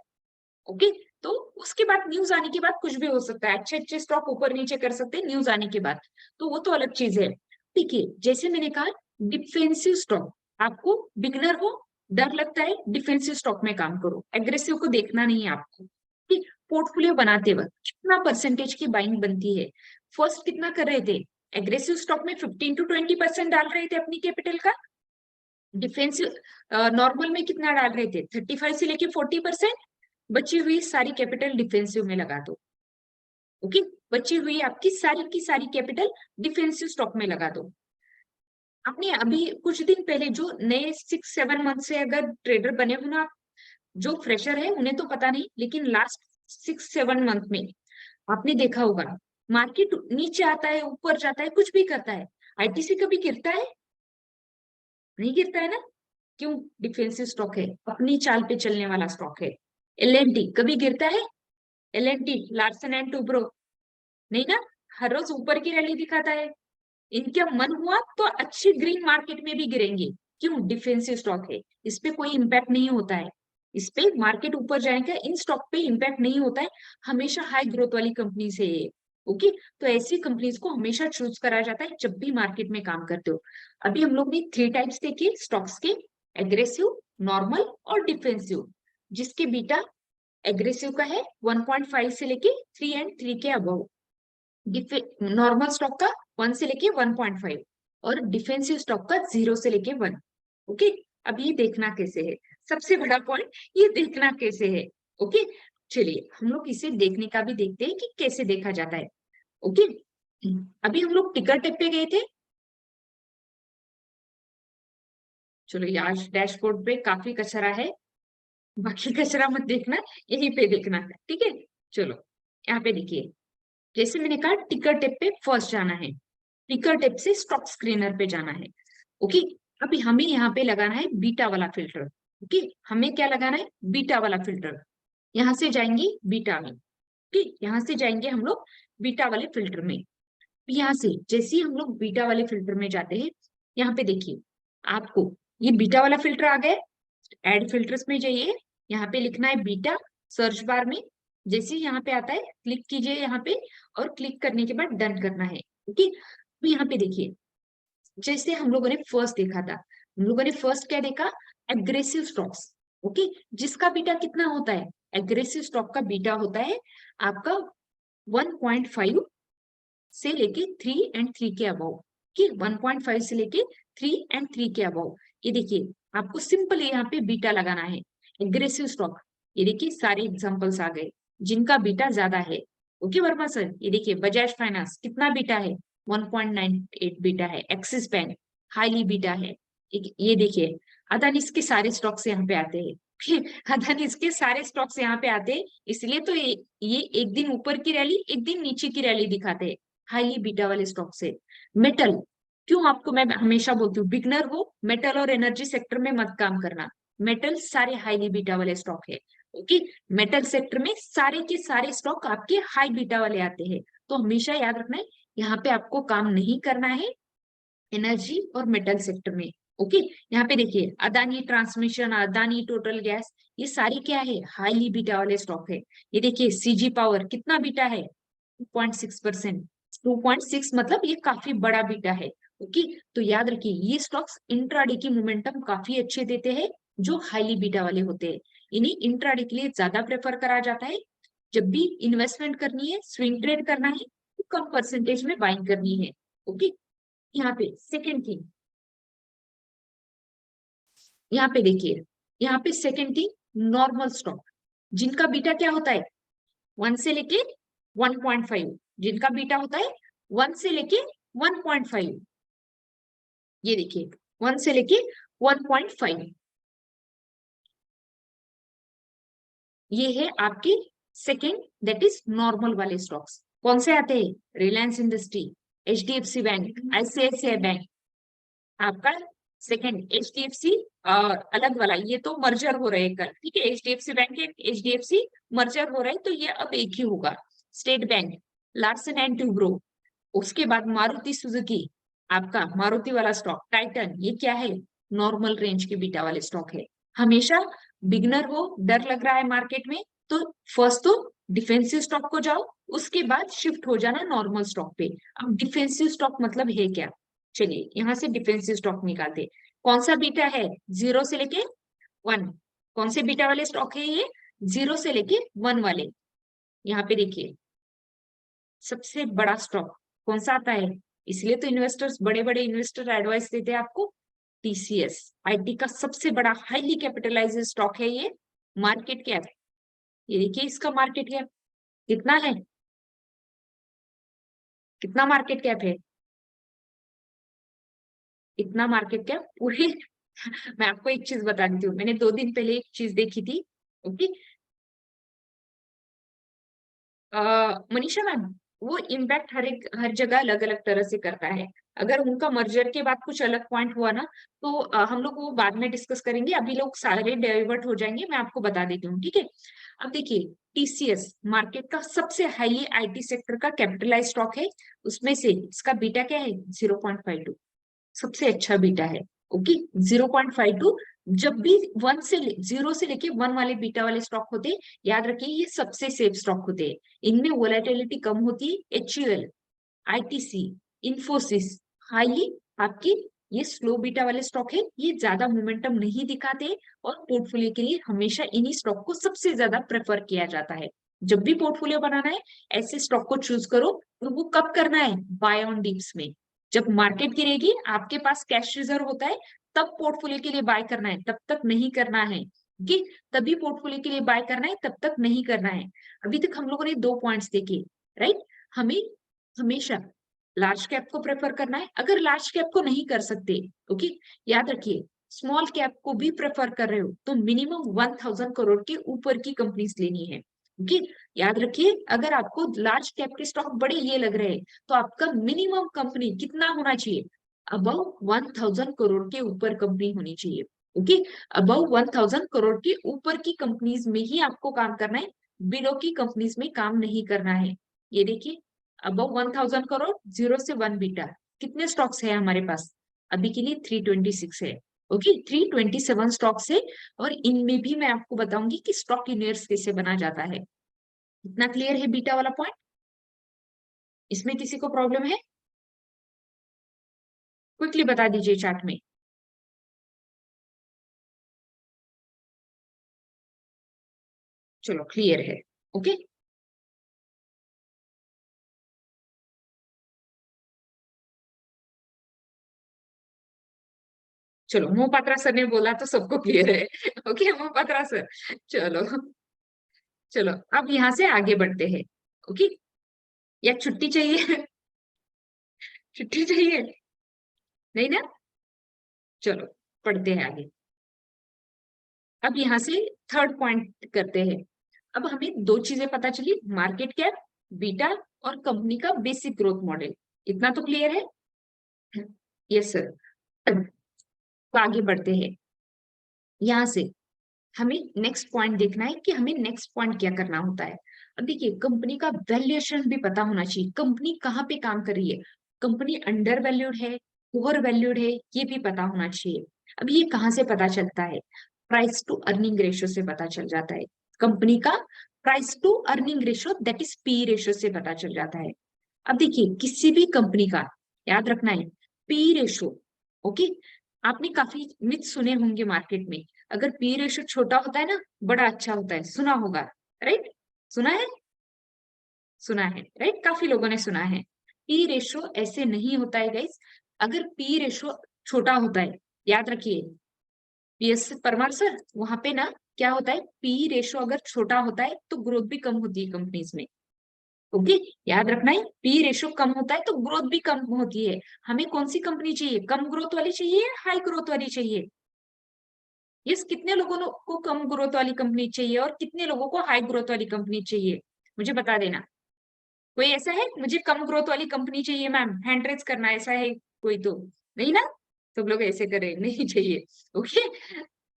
ओके, तो उसके बाद न्यूज आने के बाद कुछ भी हो सकता है, अच्छे अच्छे स्टॉक ऊपर नीचे कर सकते हैं न्यूज आने के बाद, तो वो तो अलग चीज है। ठीक है, जैसे मैंने कहा डिफेंसिव स्टॉक, आपको बिगनर हो डर लगता है डिफेंसिव स्टॉक में काम करो, एग्रेसिव को देखना नहीं है आपको। ठीक, पोर्टफोलियो बनाते वक्त कितना परसेंटेज की बाइंग बनती है? फर्स्ट कितना कर रहे थे? एग्रेसिव स्टॉक में 15 to 20% डाल रहे थे अपनी कैपिटल का। डिफेंसिव नॉर्मल में कितना डाल रहे थे? 35 से लेके 40%। बची हुई सारी कैपिटल डिफेंसिव में लगा दो। ओके, बची हुई आपकी सारी की सारी कैपिटल डिफेंसिव स्टॉक में लगा दो। आपने अभी कुछ दिन पहले जो नए 6-7 मंथ से अगर ट्रेडर बने हो ना, जो फ्रेशर है उन्हें तो पता नहीं, लेकिन लास्ट 6-7 मंथ में आपने देखा होगा मार्केट नीचे आता है ऊपर जाता है कुछ भी करता है। ITC कभी गिरता है? नहीं गिरता है ना, क्यों? डिफेंसिव स्टॉक है, अपनी चाल पे चलने वाला स्टॉक है। LNT कभी गिरता है? LNT लार्सन एंड टूब्रो नहीं ना, हर रोज ऊपर की रैली दिखाता है। इनका मन हुआ तो अच्छी ग्रीन मार्केट में भी गिरेंगे, क्यों? डिफेंसिव स्टॉक है, इस पे कोई इम्पैक्ट नहीं होता है। इस पे मार्केट ऊपर जाएगा, इन स्टॉक पे इम्पैक्ट नहीं होता है। हमेशा हाई ग्रोथ वाली कंपनी से। ओके, तो ऐसी कंपनीज को हमेशा चूज करा जाता है जब भी मार्केट में काम करते हो। अभी हम लोग ने 3 टाइप्स देखे स्टॉक्स के, एग्रेसिव, नॉर्मल और डिफेंसिव, जिसके बीटा एग्रेसिव का है 1.5 से लेके 3 एंड 3 के अबव, नॉर्मल स्टॉक का 1 से लेके 1.5 और डिफेंसिव स्टॉक का 0 से लेके 1। ओके, अब ये देखना कैसे है, सबसे बड़ा पॉइंट ये देखना कैसे है। ओके, चलिए हम लोग इसे देखने का भी देखते हैं कि कैसे देखा जाता है। ओके, अभी हम लोग टिकर टेप पे गए थे। चलो ये आज डैशबोर्ड पे काफी कचरा है, बाकी कचरा मत देखना, यहीं पे देखना है। ठीक है, चलो यहाँ पे देखिए, जैसे मैंने कहा टिकर टेप पे फर्स्ट जाना है, टिकर टेप से स्टॉक स्क्रीनर पे जाना है। ओके, अभी हमें यहाँ पे लगाना है बीटा वाला फिल्टर। ओके, हमें क्या लगाना है? बीटा वाला फिल्टर। यहाँ से जाएंगे बीटा में, ठीक, यहाँ से जाएंगे हम लोग बीटा वाले फिल्टर में। यहाँ से जैसे ही हम लोग बीटा वाले फिल्टर में जाते हैं, यहाँ पे देखिए आपको ये बीटा वाला फिल्टर आ गया। एड फिल्टर्स में जाइए, यहाँ पे लिखना है बीटा सर्च बार में। जैसे ही यहाँ पे आता है क्लिक कीजिए यहाँ पे, और क्लिक करने के बाद डन करना है। ओके, तो यहाँ पे देखिए जैसे हम लोगों ने फर्स्ट देखा था, हम लोगों ने फर्स्ट क्या देखा, एग्रेसिव स्टॉक्स। ओके, जिसका बीटा कितना होता है, एग्रेसिव स्टॉक का बीटा होता है आपका 1.5 से लेके 3 एंड 3 के अबव, कि 1.5 से लेके 3 एंड 3 के अबव। ये देखिए आपको सिंपल यहाँ पे बीटा लगाना है, एग्रेसिव स्टॉक। ये देखिए सारे एग्जांपल्स आ गए जिनका बीटा ज्यादा है। ओके वर्मा सर, ये देखिए बजाज फाइनेंस कितना बीटा है, 1.98 बीटा है। एक्सिस बैंक हाईली बीटा है। ये देखिए अदानी के सारे स्टॉक्स यहाँ पे आते हैं। अदानी के सारे स्टॉक्स यहाँ पे आते हैं, इसलिए तो ये एक दिन ऊपर की रैली, एक दिन नीचे की रैली दिखाते हैं, हाईली बीटा वाले स्टॉक से। मेटल, क्यों आपको मैं हमेशा बोलती हूँ बिगनर हो मेटल और एनर्जी सेक्टर में मत काम करना। मेटल सारे हाईली बीटा वाले स्टॉक है। ओके, मेटल सेक्टर में सारे के सारे स्टॉक आपके हाई बीटा वाले आते हैं। तो हमेशा याद रखना है यहाँ पे आपको काम नहीं करना है एनर्जी और मेटल सेक्टर में। ओके, यहाँ पे देखिए Adani transmission, Adani total gas, ये सारी क्या है, हाईली बीटा वाले स्टॉक है। ये देखिए सीजी पावर कितना बीटा है, 2.6%। 2.6 मतलब ये काफी बड़ा बीटा है। ओके, तो याद रखिए ये स्टॉक्स इंट्राडे की मोमेंटम काफी अच्छे देते हैं, जो हाईली बीटा वाले होते हैं। इन्हें इंट्राडे के लिए ज्यादा प्रेफर करा जाता है। जब भी इन्वेस्टमेंट करनी है, स्विंग ट्रेड करना है, तो कम परसेंटेज में बाइंग करनी है। ओके, यहाँ पे सेकेंड थिंग, यहाँ पे देखिए, यहाँ पे सेकेंड थिंग नॉर्मल स्टॉक, जिनका बीटा क्या होता है 1 से लेके 1.5, जिनका बीटा होता है 1 से लेके 1.5। ये देखिए 1 से लेके 1.5, ये है आपके सेकेंड, दैट इज नॉर्मल वाले स्टॉक्स। कौन से आते हैं, Reliance industry, HDFC bank, ICICI bank. आपका सेकेंड एचडीएफसी अलग वाला, ये तो मर्जर हो रहे हैं कल, ठीक है, एचडीएफसी बैंक एचडीएफसी मर्जर हो रहे हैं, तो ये अब एक ही होगा। State bank, Larsen and Toubro, उसके बाद मारुति सुजुकी, आपका मारुति वाला स्टॉक, टाइटन, ये क्या है, नॉर्मल रेंज के बीटा वाले स्टॉक है। हमेशा बिगनर हो, डर लग रहा है मार्केट में, तो फर्स्ट तो डिफेंसिव स्टॉक को जाओ, उसके बाद शिफ्ट हो जाना नॉर्मल स्टॉक पे। अब डिफेंसिव स्टॉक मतलब है क्या, चलिए यहाँ से डिफेंसिव स्टॉक निकालते। कौन सा बीटा है, 0 से लेके 1, कौन से बीटा वाले स्टॉक है ये, 0 से लेके 1 वाले। यहाँ पे देखिए सबसे बड़ा स्टॉक कौन सा आता है, इसलिए तो इन्वेस्टर्स, बड़े बड़े इन्वेस्टर एडवाइस देते हैं आपको, टीसीएस आईटी का सबसे बड़ा हाईली कैपिटलाइज्ड स्टॉक है ये। मार्केट कैप, ये देखिए इसका मार्केट कैप कितना है, कितना मार्केट कैप है, इतना मार्केट कैप पूरे। मैं आपको एक चीज बता देती हूँ, मैंने 2 दिन पहले एक चीज देखी थी। ओके, मनीषा मैम, वो इम्पैक्ट हर जगह अलग अलग तरह से करता है। अगर उनका मर्जर के बाद कुछ अलग पॉइंट हुआ ना, तो हम लोग वो बाद में डिस्कस करेंगे, अभी लोग सारे डाइवर्ट हो जाएंगे, मैं आपको बता देती हूँ, ठीक है। अब देखिए टीसीएस मार्केट का सबसे हाईली आईटी सेक्टर का कैपिटलाइज स्टॉक है, उसमें से इसका बीटा क्या है, 0.52, सबसे अच्छा बीटा है। ओके, 0.52। जब भी 0 से लेके 1 वाले बीटा वाले स्टॉक होते हैं, याद रखिए ये सबसे सेफ स्टॉक होते हैं, इनमें वोलेटिलिटी कम होती है। एचयूएल, आईटीसी, इंफोसिस, हाईली आपकी ये स्लो बीटा वाले स्टॉक है, ये ज्यादा मोमेंटम नहीं दिखाते, और पोर्टफोलियो के लिए हमेशा इन्हीं स्टॉक को सबसे ज्यादा प्रेफर किया जाता है। जब भी पोर्टफोलियो बनाना है, ऐसे स्टॉक को चूज करो, और वो कब करना है, बाय ऑन डिप्स में। जब मार्केट गिरेगी, आपके पास कैश रिजर्व होता है, तब पोर्टफोलियो के लिए बाय करना है, तब तक नहीं करना है। कि तभी पोर्टफोलियो के लिए बाय करना है, तब तक नहीं करना है। अभी तक हम लोगों ने 2 पॉइंट्स देखे, राइट। हमें हमेशा लार्ज कैप को प्रेफर करना है, अगर लार्ज कैप को नहीं कर सकते, ओके, याद रखिए स्मॉल कैप को भी प्रेफर कर रहे हो, तो मिनिमम 1000 करोड़ के ऊपर की कंपनीज लेनी है। ओके, याद रखिए अगर आपको लार्ज कैप के स्टॉक बड़े ये लग रहे हैं, तो आपका मिनिमम कंपनी कितना होना चाहिए, अबव 1000 करोड़ के ऊपर कंपनी होनी चाहिए। ओके, अबव 1000 करोड़ के ऊपर की कंपनीज में ही आपको काम करना है, बिलो की कंपनीज में काम नहीं करना है। ये देखिए, अबव 1000 करोड़, 0 से 1 बीटा, कितने स्टॉक्स है हमारे पास? अभी के लिए 326 है। ओके, 327 स्टॉक्स है, और इनमें भी मैं आपको बताऊंगी कि स्टॉक यूनिट्स कैसे बना जाता है। इतना क्लियर है बीटा वाला पॉइंट? इसमें किसी को प्रॉब्लम है? क्विकली बता दीजिए चार्ट में। चलो क्लियर है। ओके, चलो मोहपात्रा सर ने बोला तो सबको क्लियर है। ओके मोहपात्रा सर, चलो, चलो अब यहाँ से आगे बढ़ते हैं। ओके, या छुट्टी चाहिए? छुट्टी चाहिए? नहीं ना? चलो पढ़ते हैं आगे। अब यहाँ से थर्ड पॉइंट करते हैं। अब हमें दो चीजें पता चली, मार्केट कैप, बीटा, और कंपनी का बेसिक ग्रोथ मॉडल। इतना तो क्लियर है? Yes sir. तो आगे बढ़ते हैं। यहाँ से हमें नेक्स्ट पॉइंट देखना है कि हमें नेक्स्ट पॉइंट क्या करना होता है। अब देखिए, कंपनी का वैल्यूएशन भी पता होना चाहिए, कंपनी कहाँ पे काम कर रही है, कंपनी अंडर वैल्यूड है, ओवर वैल्यूड है, ये भी पता होना चाहिए। अब ये कहाँ से पता चलता है? प्राइस टू अर्निंग रेशियो से पता चल जाता है। कंपनी का price to earning ratio, that is P ratio से पता चल जाता है। अब देखिए, किसी भी कंपनी का याद रखना है, पी रेशियो। ओके, आपने काफी मिथ सुने होंगे मार्केट में, अगर पी रेशियो छोटा होता है ना, बड़ा अच्छा होता है, सुना होगा, राइट? सुना है? सुना है, राइट? काफी लोगों ने सुना है। पी रेशियो ऐसे नहीं होता है गाइस। अगर पी रेशियो छोटा होता है, याद रखिए, पीएस परमार सर, वहां पे ना क्या होता है, पी रेशियो अगर छोटा होता है तो ग्रोथ भी कम होती है कंपनीज में। ओके, याद रखना है, पी रेशियो कम होता है तो ग्रोथ भी कम होती है। हमें कौन सी कंपनी चाहिए? कम ग्रोथ वाली चाहिए या हाई ग्रोथ वाली चाहिए? यस, कितने लोगों को कम ग्रोथ वाली कंपनी चाहिए और कितने लोगों को हाई ग्रोथ वाली कंपनी चाहिए? मुझे बता देना। कोई ऐसा है, मुझे कम ग्रोथ वाली कंपनी चाहिए मैम, हैंड रेज करना, ऐसा है कोई तो? नहीं ना? सब लोग ऐसे करें, नहीं चाहिए। ओके,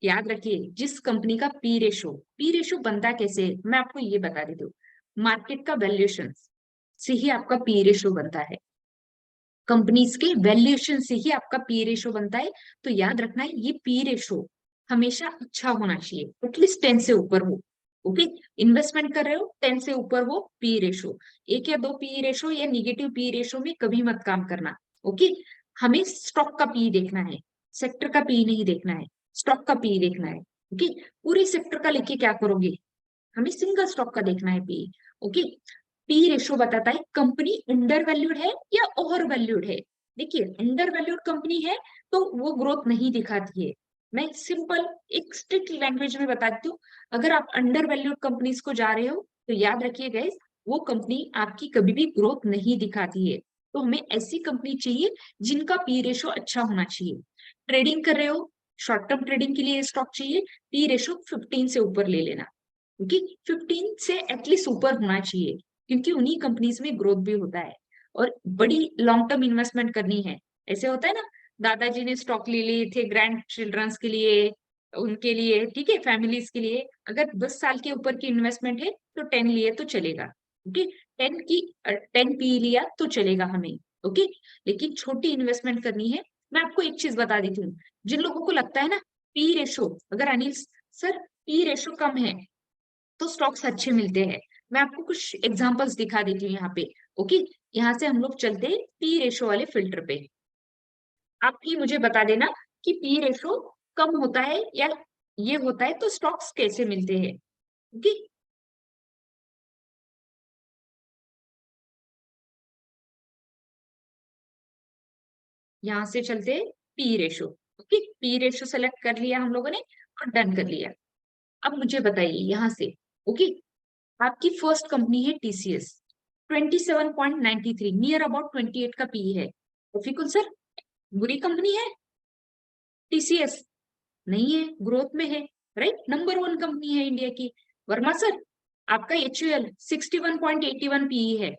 याद रखिए, जिस कंपनी का पी रेशो बनता कैसे है, मैं आपको ये बता देती हूँ। मार्केट का वैल्यूएशन से ही आपका पी रेशो बनता है, कंपनीज के वैल्यूएशन से ही आपका पी रेशो बनता है। तो याद रखना है, ये पी रेशो हमेशा अच्छा होना चाहिए, एटलीस्ट 10 से ऊपर हो। ओके, इन्वेस्टमेंट कर रहे हो, 10 से ऊपर हो पी रेशो। एक या दो पी रेशो या निगेटिव पी रेशो में कभी मत काम करना। ओके, हमें स्टॉक का पी देखना है, सेक्टर का पी नहीं देखना है, स्टॉक का पी देखना है। ओके, पूरे सेक्टर का लेके क्या करोगे, हमें सिंगल स्टॉक का देखना है पी। ओके, पी रेशो बताता है कंपनी अंडर वैल्यूड है या ओवर वैल्यूड है। देखिए, अंडर वैल्यूड कंपनी है तो वो ग्रोथ नहीं दिखाती है। मैं सिंपल एक स्ट्रिक्ट लैंग्वेज में बताती हूँ, अगर आप अंडर वैल्यूड कंपनीज को जा रहे हो तो याद रखिए गाइस, वो कंपनी आपकी कभी भी ग्रोथ नहीं दिखाती है। तो हमें ऐसी कंपनी चाहिए जिनका पी रेशो अच्छा होना चाहिए। ट्रेडिंग कर रहे हो, शॉर्ट टर्म ट्रेडिंग के लिए स्टॉक चाहिए, पी रेशो 15 से ऊपर ले लेना, क्योंकि 15 से एटलीस्ट ऊपर होना चाहिए, क्योंकि उन्हीं कंपनीज में ग्रोथ भी होता है। और बड़ी लॉन्ग टर्म इन्वेस्टमेंट करनी है, ऐसे होता है ना, दादाजी ने स्टॉक ले लिए थे ग्रैंड चिल्ड्रंस के लिए, उनके लिए, ठीक है, फैमिलीज के लिए, अगर 10 साल के ऊपर की इन्वेस्टमेंट है तो 10 लिए तो चलेगा। ओके, 10 पी लिया तो चलेगा हमें। ओके, लेकिन छोटी इन्वेस्टमेंट करनी है। मैं आपको एक चीज बता देती हूँ, जिन लोगों को लगता है ना पी रेशो, अगर अनिल सर पी रेशो कम है तो स्टॉक्स अच्छे मिलते हैं, मैं आपको कुछ एग्जांपल्स दिखा देती हूँ यहाँ पे। ओके, यहाँ से हम लोग चलते हैं पी रेशो वाले फिल्टर पे। आप ही मुझे बता देना कि पी रेशो कम होता है या ये होता है तो स्टॉक्स कैसे मिलते हैं। ओके, यहाँ से चलते हैं P ratio. Okay, P ratio select कर लिया हम लोगों ने और डन कर लिया। अब मुझे बताइए यहाँ से, ओके, आपकी फर्स्ट कंपनी है टीसीएस, 27.93, नियर अबाउट 28 का पी है। रफीकुल सर, बुरी कंपनी है टीसीएस? नहीं है, ग्रोथ में है, राइट, नंबर 1 कंपनी है इंडिया की। वर्मा सर, आपका एचयूएल 61.81 पीई है,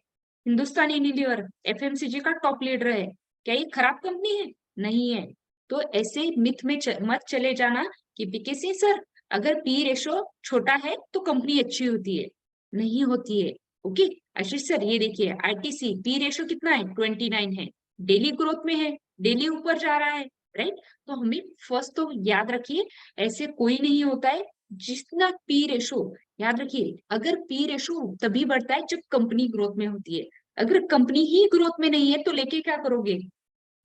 हिंदुस्तान यूनिलीवर एफएमसीजी का टॉप लीडर है, क्या ये खराब कंपनी है? नहीं है। तो ऐसे मिथ में मत चले जाना कि पीके सिंह सर अगर पी रेशो छोटा है तो कंपनी अच्छी होती है, नहीं होती है। ओके आशीष सर ये देखिए आईटीसी पी रेशो कितना है 29 है, डेली ग्रोथ में है, डेली ऊपर जा रहा है, राइट। तो हमें फर्स्ट तो याद रखिए ऐसे कोई नहीं होता है जितना पी रेशो, याद रखिए अगर पी रेशो तभी बढ़ता है जब कंपनी ग्रोथ में होती है, अगर कंपनी ही ग्रोथ में नहीं है तो लेके क्या करोगे,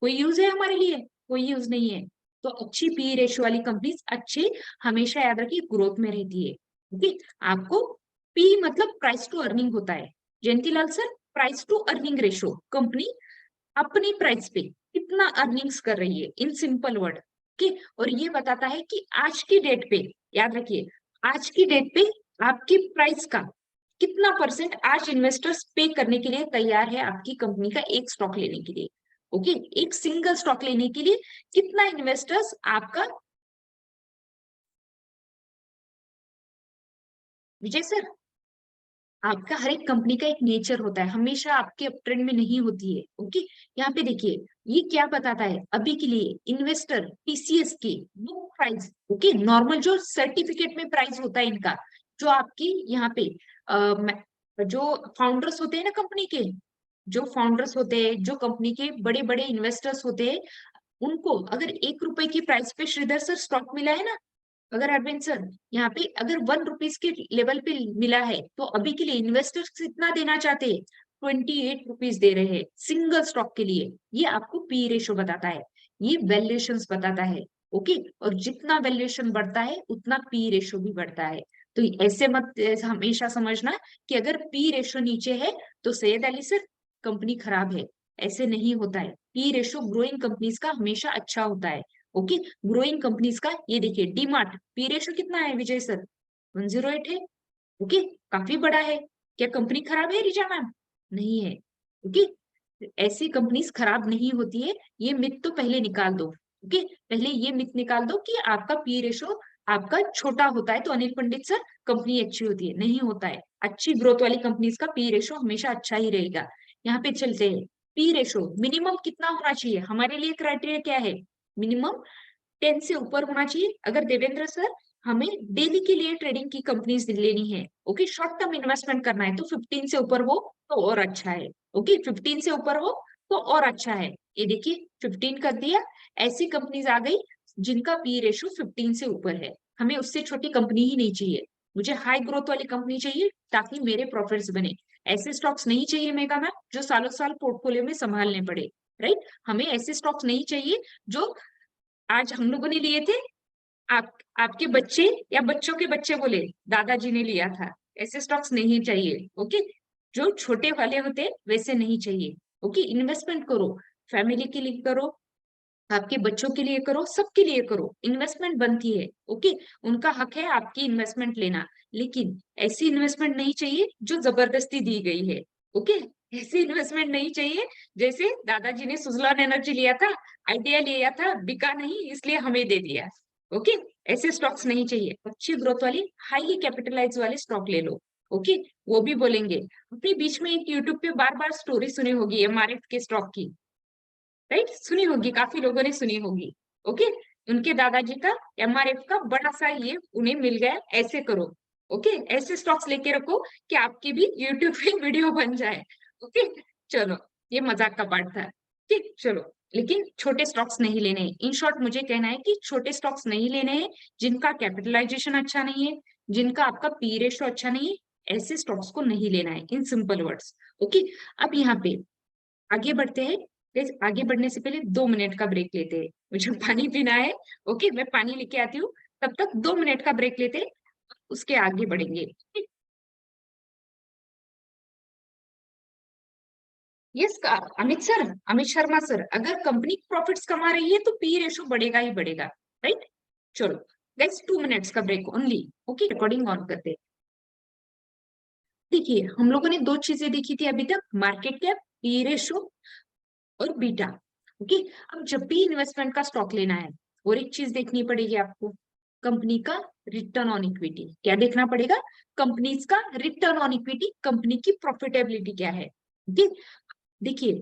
कोई यूज है हमारे लिए, कोई यूज नहीं है। तो अच्छी पी रेशियो वाली कंपनीज अच्छी हमेशा याद रखिए ग्रोथ में रहती है। ओके आपको पी मतलब प्राइस टू अर्निंग होता है, Jayantilal sir price to earning ratio, company अपनी प्राइस पे कितना अर्निंग्स कर रही है इन सिंपल वर्ड। ओके और ये बताता है कि आज की डेट पे, याद रखिए आज की डेट पे आपकी प्राइस का कितना परसेंट आज इन्वेस्टर्स पे करने के लिए तैयार है आपकी कंपनी का एक स्टॉक लेने के लिए। ओके एक सिंगल स्टॉक लेने के लिए कितना इन्वेस्टर्स आपका, विजय सर आपका हर एक कंपनी का एक नेचर होता है, हमेशा आपके अप ट्रेंड में नहीं होती है। ओके यहाँ पे देखिए ये क्या बताता है अभी के लिए इन्वेस्टर टीसीएस की बुक प्राइस, ओके नॉर्मल जो सर्टिफिकेट में प्राइस होता है इनका, जो आपकी यहाँ पे जो फाउंडर्स होते हैं ना कंपनी के, जो फाउंडर्स होते हैं जो कंपनी के बड़े बड़े इन्वेस्टर्स होते हैं, उनको अगर 1 रुपए की प्राइस पे श्रीधर सर स्टॉक मिला है ना, अगर अरविंद सर यहाँ पे अगर 1 रुपीज के लेवल पे मिला है तो अभी के लिए इन्वेस्टर्स कितना देना चाहते हैं, 28 रुपीज दे रहे हैं सिंगल स्टॉक के लिए। ये आपको पी रेशो बताता है, ये वैल्यूएशन बताता है। ओके और जितना वैल्यूएशन बढ़ता है उतना पी रेशो भी बढ़ता है। तो ऐसे मत हमेशा समझना कि अगर पी रेशो नीचे है तो सैयद अली सर कंपनी खराब है, ऐसे नहीं होता है। पी रेशो ग्रोइंग कंपनीज का हमेशा अच्छा होता है। ओके ग्रोइंग कंपनीज का ये देखिए डीमार्ट पी रेशो कितना है विजय सर, 108 है। ओके काफी बड़ा है, क्या कंपनी खराब है रिजा मैम, नहीं है। ओके ऐसी कंपनीज खराब नहीं होती है, ये मिथ तो पहले निकाल दो। ओके पहले ये मिथ निकाल दो कि आपका पी रेशो आपका छोटा होता है तो अनिल पंडित सर कंपनी अच्छी होती है, नहीं होता है। अच्छी ग्रोथ वाली कंपनीज का पी रेशो हमेशा अच्छा ही रहेगा। यहाँ पे चलते हैं पी रेशो मिनिमम कितना होना चाहिए, हमारे लिए क्राइटेरिया क्या है, मिनिमम 10 से ऊपर होना चाहिए। अगर देवेंद्र सर हमें डेली के लिए ट्रेडिंग की कंपनीज लेनी है, ओके शॉर्ट टर्म इन्वेस्टमेंट करना है तो 15 से ऊपर हो तो और अच्छा है। ओके 15 से ऊपर हो तो और अच्छा है। ये देखिए 15 कर दिया, ऐसी कंपनीज आ गई जिनका पी रेशो 15 से ऊपर है। हमें उससे छोटी कंपनी ही नहीं चाहिए, मुझे हाई ग्रोथ वाली कंपनी चाहिए ताकि मेरे प्रॉफिट्स बने। ऐसे स्टॉक्स नहीं चाहिए मेगा मैम जो सालों साल पोर्टफोलियो में संभालने पड़े, राइट। हमें ऐसे स्टॉक्स नहीं चाहिए जो आज हम लोगों ने लिए थे, आपके बच्चे या बच्चों के बच्चे बोले दादाजी ने लिया था, ऐसे स्टॉक्स नहीं चाहिए। ओके जो छोटे वाले होते हैं वैसे नहीं चाहिए। ओके इन्वेस्टमेंट करो, फैमिली के लिए करो, आपके बच्चों के लिए करो, सबके लिए करो, इन्वेस्टमेंट बनती है। ओके उनका हक है आपकी इन्वेस्टमेंट लेना, लेकिन ऐसी इन्वेस्टमेंट नहीं चाहिए जो जबरदस्ती दी गई है। ओके ऐसी इन्वेस्टमेंट नहीं चाहिए जैसे दादाजी ने सुजलॉन एनर्जी लिया था, आइडिया लिया था, बिका नहीं इसलिए हमें दे दिया। ओके ऐसे स्टॉक्स नहीं चाहिए, अच्छी ग्रोथ वाली हाईली कैपिटलाइज वाले स्टॉक ले लो। ओके वो भी बोलेंगे अपने बीच में एक यूट्यूब पे बार बार स्टोरी सुनी होगी एमआरएफ के स्टॉक की, राइट सुनी होगी, काफी लोगों ने सुनी होगी। ओके उनके दादाजी का एमआरएफ का बड़ा सा ये उन्हें मिल गया, ऐसे करो। ओके ऐसे स्टॉक्स लेके रखो कि आपकी भी यूट्यूब पे वीडियो बन जाए। ओके चलो ये मजाक का पार्ट था, ठीक चलो। लेकिन छोटे स्टॉक्स नहीं लेने हैं, इन शॉर्ट मुझे कहना है कि छोटे स्टॉक्स नहीं लेने हैं जिनका कैपिटलाइजेशन अच्छा नहीं है, जिनका आपका पी रेशो अच्छा नहीं है, ऐसे स्टॉक्स को नहीं लेना है इन सिंपल वर्ड्स। ओके अब यहाँ पे आगे बढ़ते हैं। प्लीज आगे बढ़ने से पहले 2 मिनट का ब्रेक लेते हैं, मुझे पानी पीना है। ओके मैं पानी लेके आती हूँ, तब तक 2 मिनट का ब्रेक लेते हैं, उसके आगे बढ़ेंगे। Yes Amit sir, Amit Sharma sir अगर कंपनी प्रॉफिट्स कमा रही है तो पी रेशो बढ़ेगा ही बढ़ेगा, राइट। चलो गाइस 2 मिनट्स का break only. Okay recording on करते हैं। देखिए हम लोगों ने दो चीजें देखी थी अभी तक, मार्केट कैप, पी रेशो और बीटा। ओके अब जब भी इन्वेस्टमेंट का स्टॉक लेना है और एक चीज देखनी पड़ेगी आपको, कंपनी का रिटर्न ऑन इक्विटी। क्या देखना पड़ेगा, कंपनीज का रिटर्न ऑन इक्विटी, कंपनी की प्रॉफिटेबिलिटी क्या है। ओके देखिए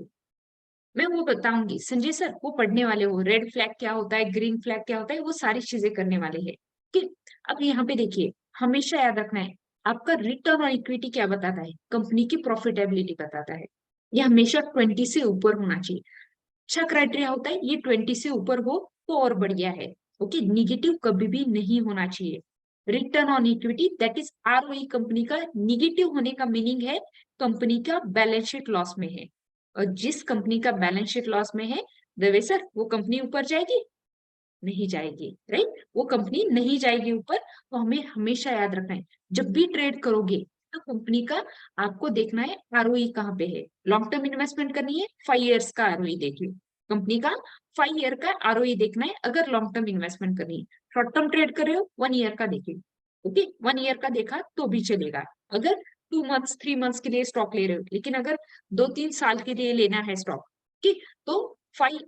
मैं वो बताऊंगी संजय सर, वो पढ़ने वाले हो, रेड फ्लैग क्या होता है, ग्रीन फ्लैग क्या होता है, वो सारी चीजें करने वाले हैं। ठीक। अब यहाँ पे देखिए, हमेशा याद रखना है, आपका रिटर्न ऑन इक्विटी क्या बताता है, कंपनी की प्रॉफिटेबिलिटी बताता है। ये हमेशा 20 से ऊपर होना चाहिए। अच्छा क्राइटेरिया होता है, ये 20 से ऊपर हो तो और बढ़िया है। ओके, निगेटिव कभी भी नहीं होना चाहिए। Return on equity that is ROE, company का निगेटिव होने का मीनिंग है कंपनी का बैलेंस शीट लॉस में है। और जिस कंपनी का बैलेंस शीट लॉस में है, दवे सर, वो कंपनी ऊपर जाएगी? नहीं जाएगी, राइट, वो कंपनी नहीं जाएगी ऊपर। तो हमें हमेशा याद रखना है, जब भी ट्रेड करोगे तो कंपनी का आपको देखना है आरओई कहाँ पे है। लॉन्ग टर्म इन्वेस्टमेंट करनी है, 5 इयर्स का आरओई देखिए, कंपनी का 5 ईयर का आरओई देखना है अगर लॉन्ग टर्म इन्वेस्टमेंट करनी है। शॉर्ट टर्म ट्रेड कर रहे हो, 1 ईयर का देखिए। ओके, 1 ईयर का देखा तो भी चलेगा। अगर 2 मंथ्स 3 मंथ्स के लिए स्टॉक ले रहे हो, लेकिन अगर 2-3 साल के लिए लेना है स्टॉक, ठीक, तो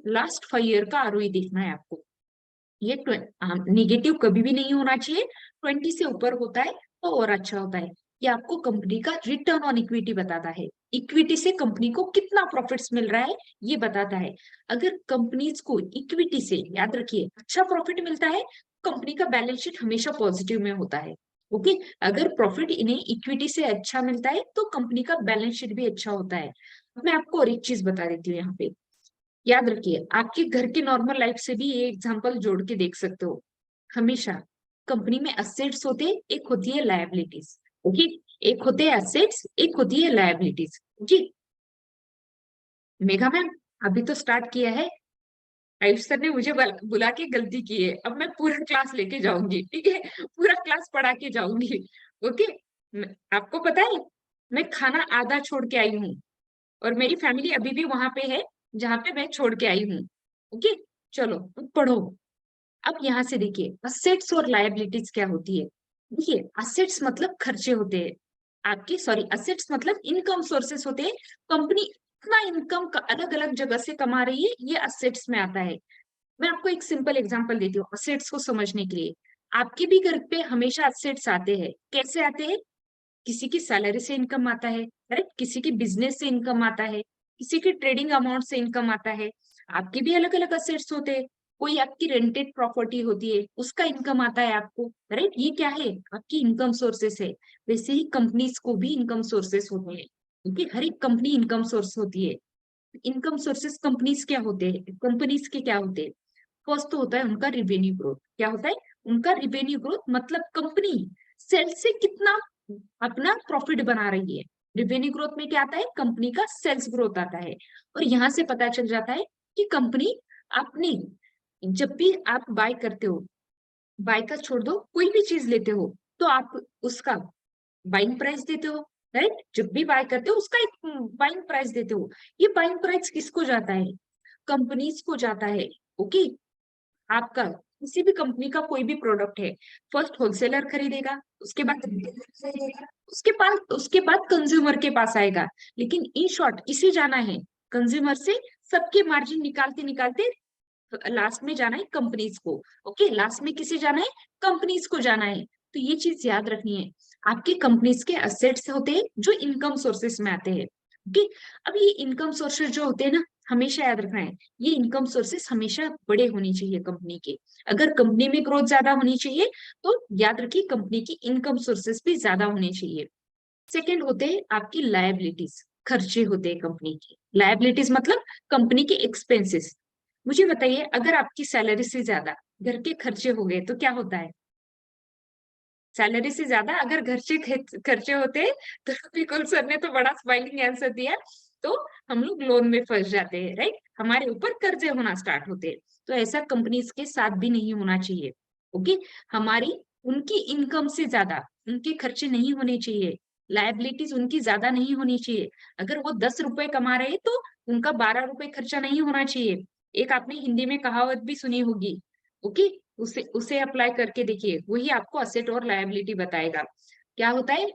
लास्ट 5 ईयर का आरओई देखना है आपको। ये निगेटिव कभी भी नहीं होना चाहिए, 20 से ऊपर होता है तो और अच्छा होता है। ये आपको कंपनी का रिटर्न ऑन इक्विटी बताता है, इक्विटी से कंपनी को कितना प्रॉफिट्स मिल रहा है ये बताता है। अगर कंपनीज को इक्विटी से, याद रखिए, अच्छा प्रॉफिट मिलता है, कंपनी का बैलेंस शीट हमेशा पॉजिटिव में होता है। ओके, अगर प्रॉफिट इन्हें इक्विटी से अच्छा मिलता है तो कंपनी का बैलेंस शीट भी अच्छा होता है। मैं आपको और एक चीज बता देती हूँ यहाँ पे, याद रखिए, आपके घर के नॉर्मल लाइफ से भी ये एग्जांपल जोड़ के देख सकते हो। हमेशा कंपनी में असेट्स होते हैं, एक होती है लायबिलिटीज। ओके, एक होते हैं असेट्स, एक होती है लायबिलिटीज। जी मेघा मैम, अभी तो स्टार्ट किया है, आयुष सर ने मुझे बुला के गलती की है, अब मैं पूरा क्लास लेके जाऊंगी, ठीक है, पूरा क्लास पढ़ा के जाऊंगी। ओके, आपको पता है, मैं खाना आधा छोड़ के आई हूँ, और मेरी फैमिली अभी भी वहां पे है जहाँ पे मैं छोड़ के आई हूँ। ओके, चलो अब पढ़ो। अब यहाँ से देखिए, असेट्स और लायबिलिटीज क्या होती है। देखिए, असेट्स मतलब खर्चे होते हैं आपके, सॉरी, असेट्स मतलब इनकम सोर्सेस होते हैं। कंपनी इतना इनकम का अलग अलग जगह से कमा रही है, ये असेट्स में आता है। मैं आपको एक सिंपल एग्जांपल देती हूँ असेट्स को समझने के लिए। आपके भी घर पे हमेशा असेट्स आते हैं, कैसे आते हैं? किसी की सैलरी से इनकम आता है, राइट, किसी की बिजनेस से इनकम आता है, किसी की ट्रेडिंग अमाउंट से इनकम आता है। आपके भी अलग अलग असेट्स होते हैं। कोई आपकी रेंटेड प्रॉपर्टी होती है, उसका इनकम आता है आपको, राइट, ये क्या है? आपकी इनकम सोर्सेस है। वैसे ही कंपनीज को भी इनकम सोर्सेस होते हैं, क्योंकि हर एक कंपनी इनकम सोर्स होती है। इनकम सोर्सेस कंपनीज क्या होते हैं, कंपनीज के क्या होते हैं? फर्स्ट तो होता है उनका रिवेन्यू ग्रोथ। क्या होता है उनका रिवेन्यू ग्रोथ? मतलब कंपनी सेल से कितना अपना प्रॉफिट बना रही है। रिवेन्यू ग्रोथ में क्या आता है? कंपनी का सेल्स ग्रोथ आता है। और यहाँ से पता चल जाता है कि कंपनी अपनी, जब भी आप बाय करते हो, बाय का छोड़ दो, कोई भी चीज लेते हो तो आप उसका बाइंग प्राइस देते हो, राइट, जब भी बाय करते हो उसका एक बाइंग प्राइस देते हो। ये बाइंग प्राइस किसको जाता है? कंपनीज को जाता है। ओके, आपका किसी भी कंपनी का कोई भी प्रोडक्ट है, फर्स्ट होलसेलर खरीदेगा, उसके बाद retailer खरीदेगा, उसके बाद कंज्यूमर के पास आएगा। लेकिन इन शॉर्ट किसे जाना है? कंज्यूमर से सबके मार्जिन निकालते निकालते लास्ट में जाना है कंपनीज को। ओके, लास्ट में किसे जाना है? कंपनीज को जाना है। तो ये चीज याद रखनी है, आपके कंपनीज के असेट्स होते हैं जो इनकम सोर्सेस में आते हैं। ओके, अब ये इनकम सोर्सेस जो होते हैं ना, हमेशा याद रखना है, ये इनकम सोर्सेस हमेशा बड़े होने चाहिए कंपनी के। अगर कंपनी में ग्रोथ ज्यादा होनी चाहिए तो याद रखिए कंपनी की इनकम सोर्सेस भी ज्यादा होने चाहिए। सेकेंड होते हैं आपकी लायबिलिटीज, खर्चे होते हैं कंपनी की। लायबिलिटीज मतलब कंपनी के एक्सपेंसेस। मुझे बताइए, अगर आपकी सैलरी से ज्यादा घर के खर्चे हो गए तो क्या होता है? सैलरी से ज्यादा अगर घर से खर्चे होते हैं तो बिल्कुल, सर ने तो बड़ा स्माइलिंग आंसर दिया, तो हम लोग लोन में फंस जाते हैं, राइट, हमारे ऊपर कर्जे होना स्टार्ट होते हैं। तो ऐसा कंपनीज के साथ भी नहीं होना चाहिए। ओके, हमारी, उनकी इनकम से ज्यादा उनके खर्चे नहीं होने चाहिए, लायबिलिटीज उनकी ज्यादा नहीं होनी चाहिए। अगर वो 10 रुपए कमा रहे हैं तो उनका 12 रुपए खर्चा नहीं होना चाहिए। एक आपने हिंदी में कहावत भी सुनी होगी। ओके, उसे उसे अप्लाई करके देखिए, वही आपको असेट और लायबिलिटी बताएगा। क्या होता है?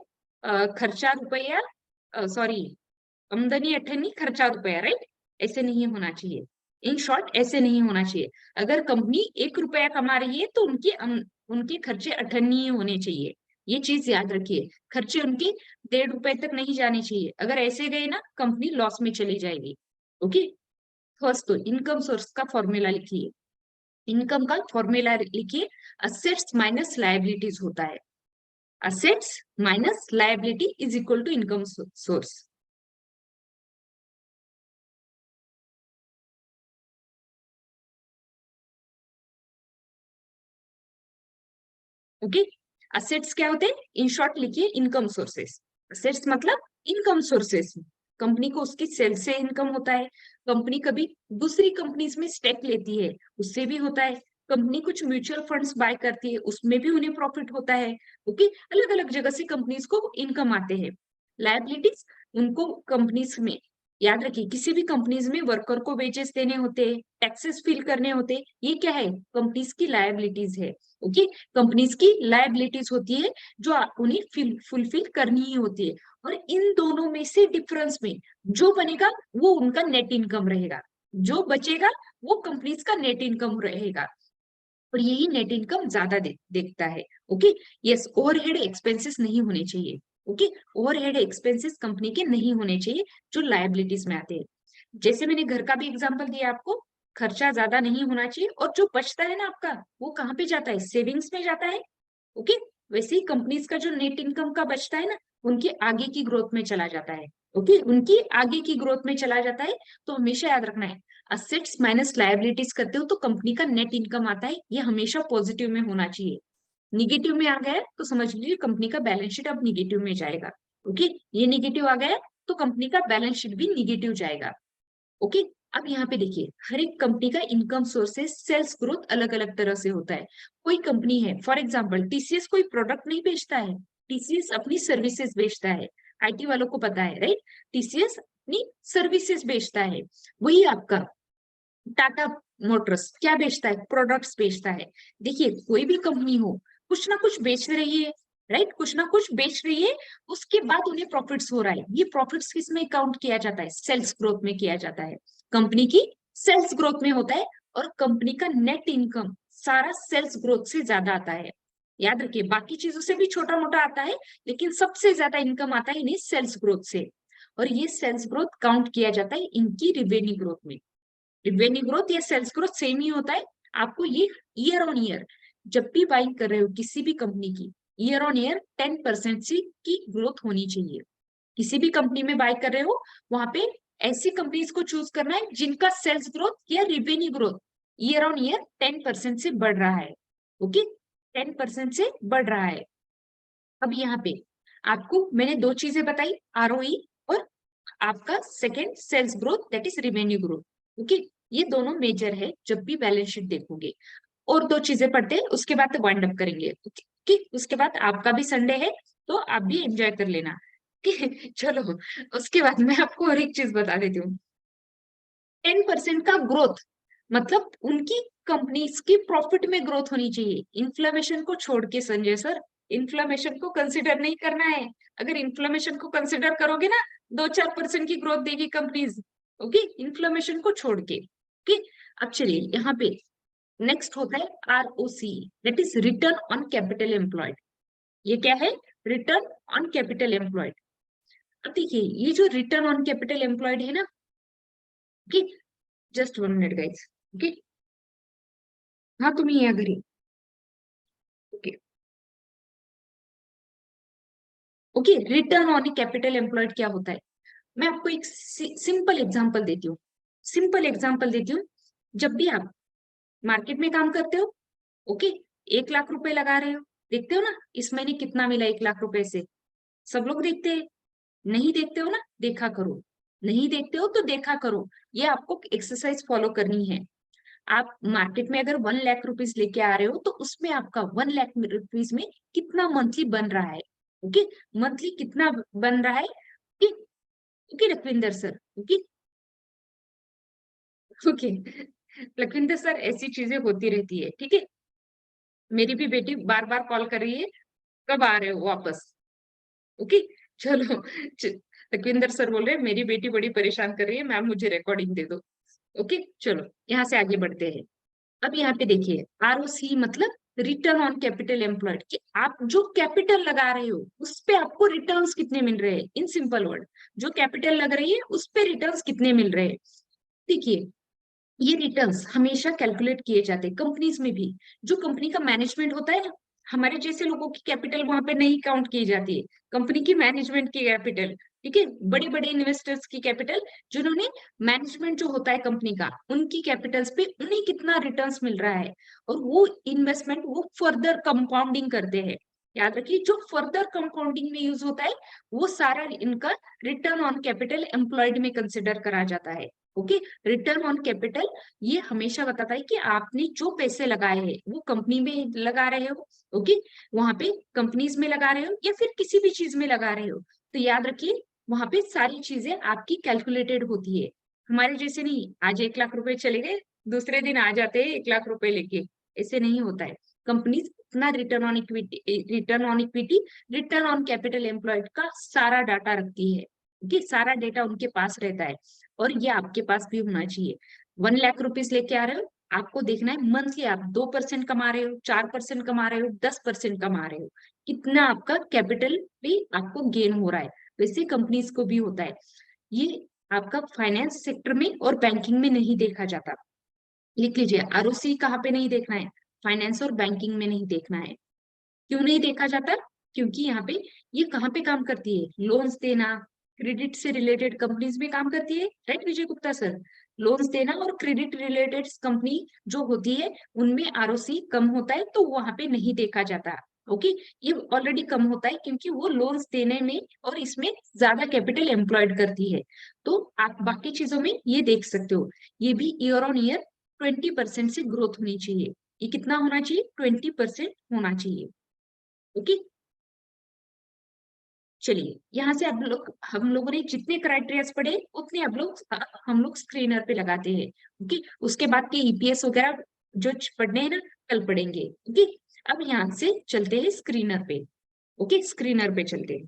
खर्चा रुपया, सॉरी, आमदनी अठन्नी, खर्चा रुपया, राइट, ऐसे नहीं होना चाहिए। इन शॉर्ट ऐसे नहीं होना चाहिए। अगर कंपनी 1 रुपया कमा रही है तो उनके खर्चे अठन्नी ही होने चाहिए। ये चीज याद रखिए, खर्चे उनके 1.5 रुपए तक नहीं जाने चाहिए। अगर ऐसे गए ना, कंपनी लॉस में चली जाएगी। ओके, फर्स्ट तो इनकम सोर्स का फॉर्मूला लिखिए, इनकम का फॉर्मूला लिखिए, असेट्स माइनस लायबिलिटीज होता है, assets minus liability is equal to income source. Okay, assets क्या होते हैं, इन शॉर्ट लिखिए इनकम सोर्सेस, असेट्स मतलब इनकम सोर्सेस, कंपनी को उसकी सेल से इनकम होता है, कंपनी कभी दूसरी कंपनीज में स्टेक लेती है उससे भी होता है, कंपनी कुछ म्यूचुअल फंड्स बाय करती है उसमें भी उन्हें प्रॉफिट होता है। ओके, अलग अलग जगह से कंपनीज को इनकम आते हैं। लायबिलिटीज, उनको कंपनीज में, याद रखिए किसी भी कंपनीज में वर्कर को वेजेस देने होते हैं, टैक्सेस फिल करने होते हैं, ये क्या है, कंपनीज की लायबिलिटीज है। ओके, कंपनीज की लायबिलिटीज होती है जो उन्हें फुलफिल करनी ही होती है, और इन दोनों में से डिफरेंस में जो बनेगा वो उनका नेट इनकम रहेगा, जो बचेगा वो कंपनीज का नेट इनकम रहेगा, और यही नेट इनकम ज्यादा देखता है। ओके, यस, ओवरहेड एक्सपेंसेस नहीं होने चाहिए। ओके, ओवरहेड एक्सपेंसेस कंपनी के नहीं होने चाहिए जो लायबिलिटीज में आते हैं। जैसे मैंने घर का भी एग्जांपल दिया आपको, खर्चा ज्यादा नहीं होना चाहिए, और जो बचता है ना आपका, वो कहाँ पे जाता है, सेविंग्स में जाता है। ओके, वैसे ही कंपनीज का जो नेट इनकम का बचता है ना, उनके आगे की ग्रोथ में चला जाता है। ओके, उनकी आगे की ग्रोथ में चला जाता है। तो हमेशा याद रखना है, असेट्स माइनस लायबिलिटीज करते हो तो कंपनी का नेट इनकम आता है, ये हमेशा पॉजिटिव में होना चाहिए। निगेटिव में आ गया है तो समझ लीजिए कंपनी का बैलेंस शीट अब निगेटिव में जाएगा। ओके, ये निगेटिव आ गया है तो कंपनी का बैलेंस शीट भी निगेटिव जाएगा। ओके, अब यहाँ पे देखिए, हर एक कंपनी का इनकम सोर्सेस, सेल्स ग्रोथ अलग अलग तरह से होता है। कोई कंपनी है, फॉर एग्जांपल टीसीएस कोई प्रोडक्ट नहीं बेचता है, टीसीएस अपनी सर्विसेज बेचता है, आईटी वालों को पता है राइट, टीसीएस अपनी सर्विसेज बेचता है। वही आपका टाटा मोटर्स क्या बेचता है, प्रोडक्ट्स बेचता है। देखिए कोई भी कंपनी हो, कुछ ना कुछ बेच रही है राइट, कुछ ना कुछ बेच रही है, उसके बाद उन्हें प्रॉफिट्स हो रहा है, ये प्रॉफिट्स किस में काउंट किया जाता है, सेल्स ग्रोथ में किया जाता है, कंपनी की सेल्स ग्रोथ में होता है, और कंपनी का नेट इनकम सारा सेल्स ग्रोथ से ज्यादा आता है। याद रखिए बाकी चीजों से भी छोटा मोटा आता है, लेकिन सबसे ज्यादा इनकम आता है इन्हें सेल्स ग्रोथ से, और ये सेल्स ग्रोथ काउंट किया जाता है इनकी रिवेन्यू ग्रोथ में। रिवेन्यू ग्रोथ या सेल्स ग्रोथ सेम ही होता है, आपको ये ईयर ऑन ईयर जब भी बाइंग कर रहे हो किसी भी कंपनी की, ईयर ऑन ईयर 10% से की ग्रोथ होनी चाहिए। किसी भी कंपनी में बाय कर रहे हो, वहां पे ऐसी कंपनीज को चूज करना है जिनका सेल्स ग्रोथ या revenue growth year on year 10% से बढ़ रहा है। ओके, 10% से बढ़ रहा है। अब यहाँ पे आपको मैंने दो चीजें बताई, आरओई और आपका second sales growth that is revenue growth. Okay, ये दोनों मेजर है जब भी बैलेंस शीट देखोगे। और दो चीजें पढ़ते हैं उसके बाद तो वाइंड अप करेंगे। ओके, उसके बाद आपका भी संडे है तो आप भी एंजॉय कर लेना। चलो, उसके बाद मैं आपको और एक चीज बता देती हूँ। 10% का ग्रोथ मतलब उनकी कंपनीज की प्रॉफिट में ग्रोथ होनी चाहिए, इन्फ्लेमेशन को छोड़ के संजय सर, इन्फ्लेमेशन को कंसिडर नहीं करना है। अगर इन्फ्लेमेशन को कंसिडर करोगे ना, 2-4% की ग्रोथ देगी कंपनीज। ओके, इन्फ्लेमेशन को छोड़ के। ओके, अब चलिए यहाँ पे नेक्स्ट होता है ROC, that is return on capital employed. ये क्या है, रिटर्न ऑन कैपिटल एम्प्लॉयड। अब देखिए ये जो रिटर्न ऑन कैपिटल एम्प्लॉयड है ना, okay, just 1 minute guys. Okay, हाँ तुम्ही या घरी। Okay, okay, return on capital employed क्या होता है, मैं आपको एक सिंपल एग्जांपल देती हूँ, सिंपल एग्जांपल देती हूँ। जब भी आप मार्केट में काम करते हो, ओके, 1 लाख रुपए लगा रहे हो, देखते हो ना इस महीने कितना मिला 1 लाख रुपए से, सब लोग देखते हैं, नहीं देखते हो ना, देखा करो, नहीं देखते हो तो देखा करो, ये आपको एक्सरसाइज फॉलो करनी है। आप मार्केट में अगर 1 लाख रुपीज लेके आ रहे हो तो उसमें आपका 1 लाख रुपीज में कितना मंथली बन रहा है। ओके, मंथली कितना बन रहा है। Okay, okay Lakhwinder sir. Okay, okay Lakhwinder sir, ऐसी चीजें होती रहती है, ठीक है। मेरी भी बेटी बार बार कॉल कर रही है, कब आ रहे हो वापस। ओके, चलो, लखविंदर सर बोल रहे हैं मेरी बेटी बड़ी परेशान कर रही है, मैम मुझे रिकॉर्डिंग दे दो। ओके, चलो यहाँ से आगे बढ़ते हैं। अब यहाँ पे देखिए आरओसी मतलब रिटर्न ऑन कैपिटल एम्प्लॉयड, कि आप जो कैपिटल लगा रहे हो उस पे आपको रिटर्न्स कितने मिल रहे हैं, इन सिंपल वर्ड जो कैपिटल लग रही है उस पे रिटर्न्स कितने मिल रहे हैं। देखिए ये रिटर्न्स हमेशा कैलकुलेट किए जाते हैं कंपनीज में भी। जो कंपनी का मैनेजमेंट होता है ना, हमारे जैसे लोगों की कैपिटल वहां पे नहीं काउंट की जाती है, कंपनी की मैनेजमेंट की कैपिटल, ठीक है, बड़े बड़े इन्वेस्टर्स की कैपिटल, जिन्होंने मैनेजमेंट जो होता है कंपनी का, उनकी कैपिटल्स पे उन्हें कितना रिटर्न्स मिल रहा है, और वो इन्वेस्टमेंट वो फर्दर कंपाउंडिंग करते हैं। याद रखिए, जो फर्दर कंपाउंडिंग में यूज होता है, वो सारा इनका रिटर्न ऑन कैपिटल एम्प्लॉयड में कंसिडर करा जाता है। ओके, रिटर्न ऑन कैपिटल ये हमेशा बताता है कि आपने जो पैसे लगाए हैं वो कंपनी में लगा रहे हो, ओके, वहां पे कंपनीज में लगा रहे हो या फिर किसी भी चीज में लगा रहे हो, तो याद रखिए वहां पे सारी चीजें आपकी कैलकुलेटेड होती है। हमारे जैसे नहीं, आज 1 लाख रुपए चले गए, दूसरे दिन आ जाते हैं 1 लाख रुपए लेके, ऐसे नहीं होता है। कंपनीज अपना return on equity, return on capital employed का सारा डाटा रखती है, ओके, सारा डेटा उनके पास रहता है, और ये आपके पास भी होना चाहिए। 1 लाख रुपीज लेके आ रहे हो, आपको देखना है मंथली आप 2% कमा रहे हो, 4% कमा रहे हो, 10% कमा रहे हो, कितना आपका कैपिटल भी आपको गेन हो रहा है। वैसे कंपनीज को भी होता है। ये आपका फाइनेंस सेक्टर में और बैंकिंग में नहीं देखा जाता। लिख लीजिए, आरओसी कहाँ पे नहीं देखना है, फाइनेंस और बैंकिंग में नहीं देखना है। क्यों नहीं देखा जाता? क्योंकि यहाँ पे ये कहाँ पे काम करती है, लोन्स देना, क्रेडिट से रिलेटेड कंपनीज में काम करती है, राइट विजय गुप्ता सर? लोन्स देना और क्रेडिट रिलेटेड कंपनी जो होती है, उनमें आरओसी कम होता है, तो वहां पे नहीं देखा जाता। ओके, ये ऑलरेडी कम होता है क्योंकि वो लोन्स देने में और इसमें ज्यादा कैपिटल एम्प्लॉयड करती है। तो आप बाकी चीजों में ये देख सकते हो, ये भी ईयर ऑन ईयर 20% से ग्रोथ होनी चाहिए। ये कितना होना चाहिए? 20% होना चाहिए। ओके, चलिए यहाँ से हम लोगों ने जितने क्राइटेरियाज पढ़े उतने हम लोग स्क्रीनर पे लगाते हैं। ओके, उसके बाद के ईपीएस वगैरह जो पढ़ने हैं ना, कल पढ़ेंगे। ओके, अब यहाँ से चलते हैं स्क्रीनर पे। ओके, स्क्रीनर पे चलते हैं।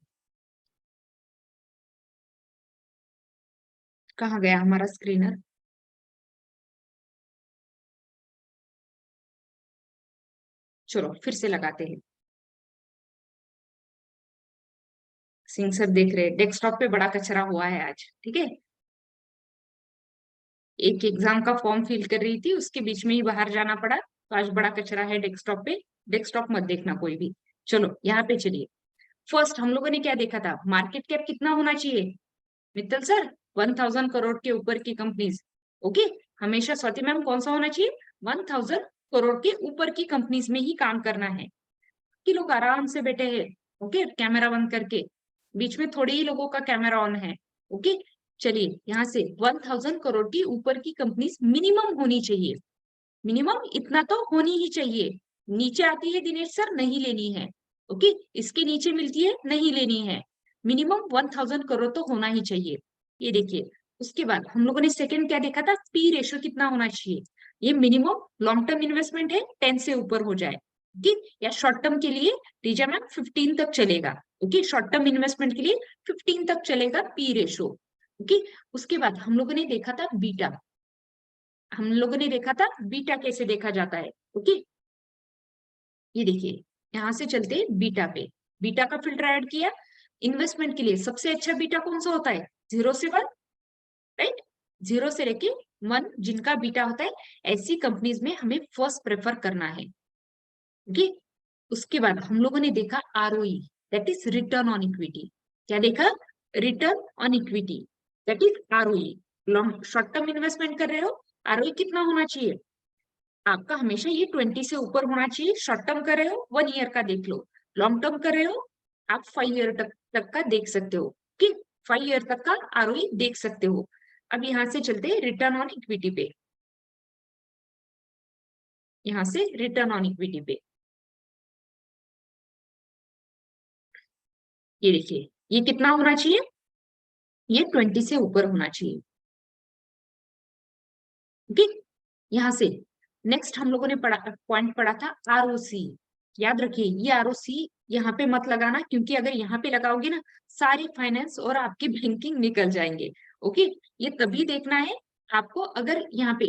कहाँ गया हमारा स्क्रीनर? चलो फिर से लगाते हैं। सिंह सर देख रहे हैं डेस्कटॉप पे बड़ा कचरा हुआ है आज, ठीक है। एक एग्जाम का फॉर्म फिल कर रही थी, उसके बीच में ही बाहर जाना पड़ा, तो आज बड़ा कचरा है डेस्कटॉप पे। डेस्कटॉप मत देखना कोई भी। चलो यहाँ पे चलिए। फर्स्ट हम लोगों ने क्या देखा था, मार्केट कैप कितना होना चाहिए मित्तल सर? 1000 करोड़ के ऊपर की कंपनीज। ओके, हमेशा स्वाति मैम कौन सा होना चाहिए? 1000 करोड़ के ऊपर की कंपनीज में ही काम करना है। कि लोग आराम से बैठे हैं, ओके, कैमरा बंद करके, बीच में थोड़ी ही लोगों का कैमरा ऑन है। ओके, चलिए यहाँ से 1000 करोड़ की ऊपर की कंपनीज मिनिमम होनी चाहिए। मिनिमम इतना तो होनी ही चाहिए। नीचे आती है दिनेश सर, नहीं लेनी है। ओके, इसके नीचे मिलती है, नहीं लेनी है। मिनिमम 1000 करोड़ तो होना ही चाहिए। ये देखिए, उसके बाद हम लोगों ने सेकंड क्या देखा था, पी रेशियो कितना होना चाहिए। ये मिनिमम लॉन्ग टर्म इन्वेस्टमेंट है, 10 से ऊपर हो जाए। ओके, या शॉर्ट टर्म के लिए रीजा मैम 15 तक चलेगा। ओके, शॉर्ट टर्म इन्वेस्टमेंट के लिए 15 तक चलेगा पी रेशियो। ओके, उसके बाद हम लोगों ने देखा था बीटा। हम लोगों ने देखा था बीटा कैसे देखा जाता है। ओके, ये देखिए, यहां से चलते हैं बीटा पे। बीटा का फिल्टर ऐड किया। इन्वेस्टमेंट के लिए सबसे अच्छा बीटा कौन सा होता है? 0 से 1, राइट? 0 से लेके 1 जिनका बीटा होता है, ऐसी कंपनीज में हमें फर्स्ट प्रेफर करना है। ओके, उसके बाद हम लोगों ने देखा ROE, that is return on equity. क्या देखा? Return on equity, that is ROE. Long short term investment कर रहे हो, आरओई कितना होना चाहिए आपका? हमेशा ये 20 से ऊपर होना चाहिए। शॉर्ट टर्म कर रहे हो 1 ईयर का देख लो, लॉन्ग टर्म कर रहे हो आप 5 ईयर तक का देख सकते हो कि 5 ईयर तक का आरओई देख सकते हो। अब यहाँ से चलते हैं रिटर्न ऑन इक्विटी पे। यहाँ से रिटर्न ऑन इक्विटी पे, ये देखिए, ये कितना होना चाहिए? ये 20 से ऊपर होना चाहिए। ओके, यहाँ से नेक्स्ट हम लोगों ने पॉइंट पढ़ा था आरओसी। याद रखिए, ये आरओसी यहाँ पे मत लगाना, क्योंकि अगर यहाँ पे लगाओगे ना, सारी फाइनेंस और आपकी बैंकिंग निकल जाएंगे। ओके, ये तभी देखना है आपको अगर यहाँ पे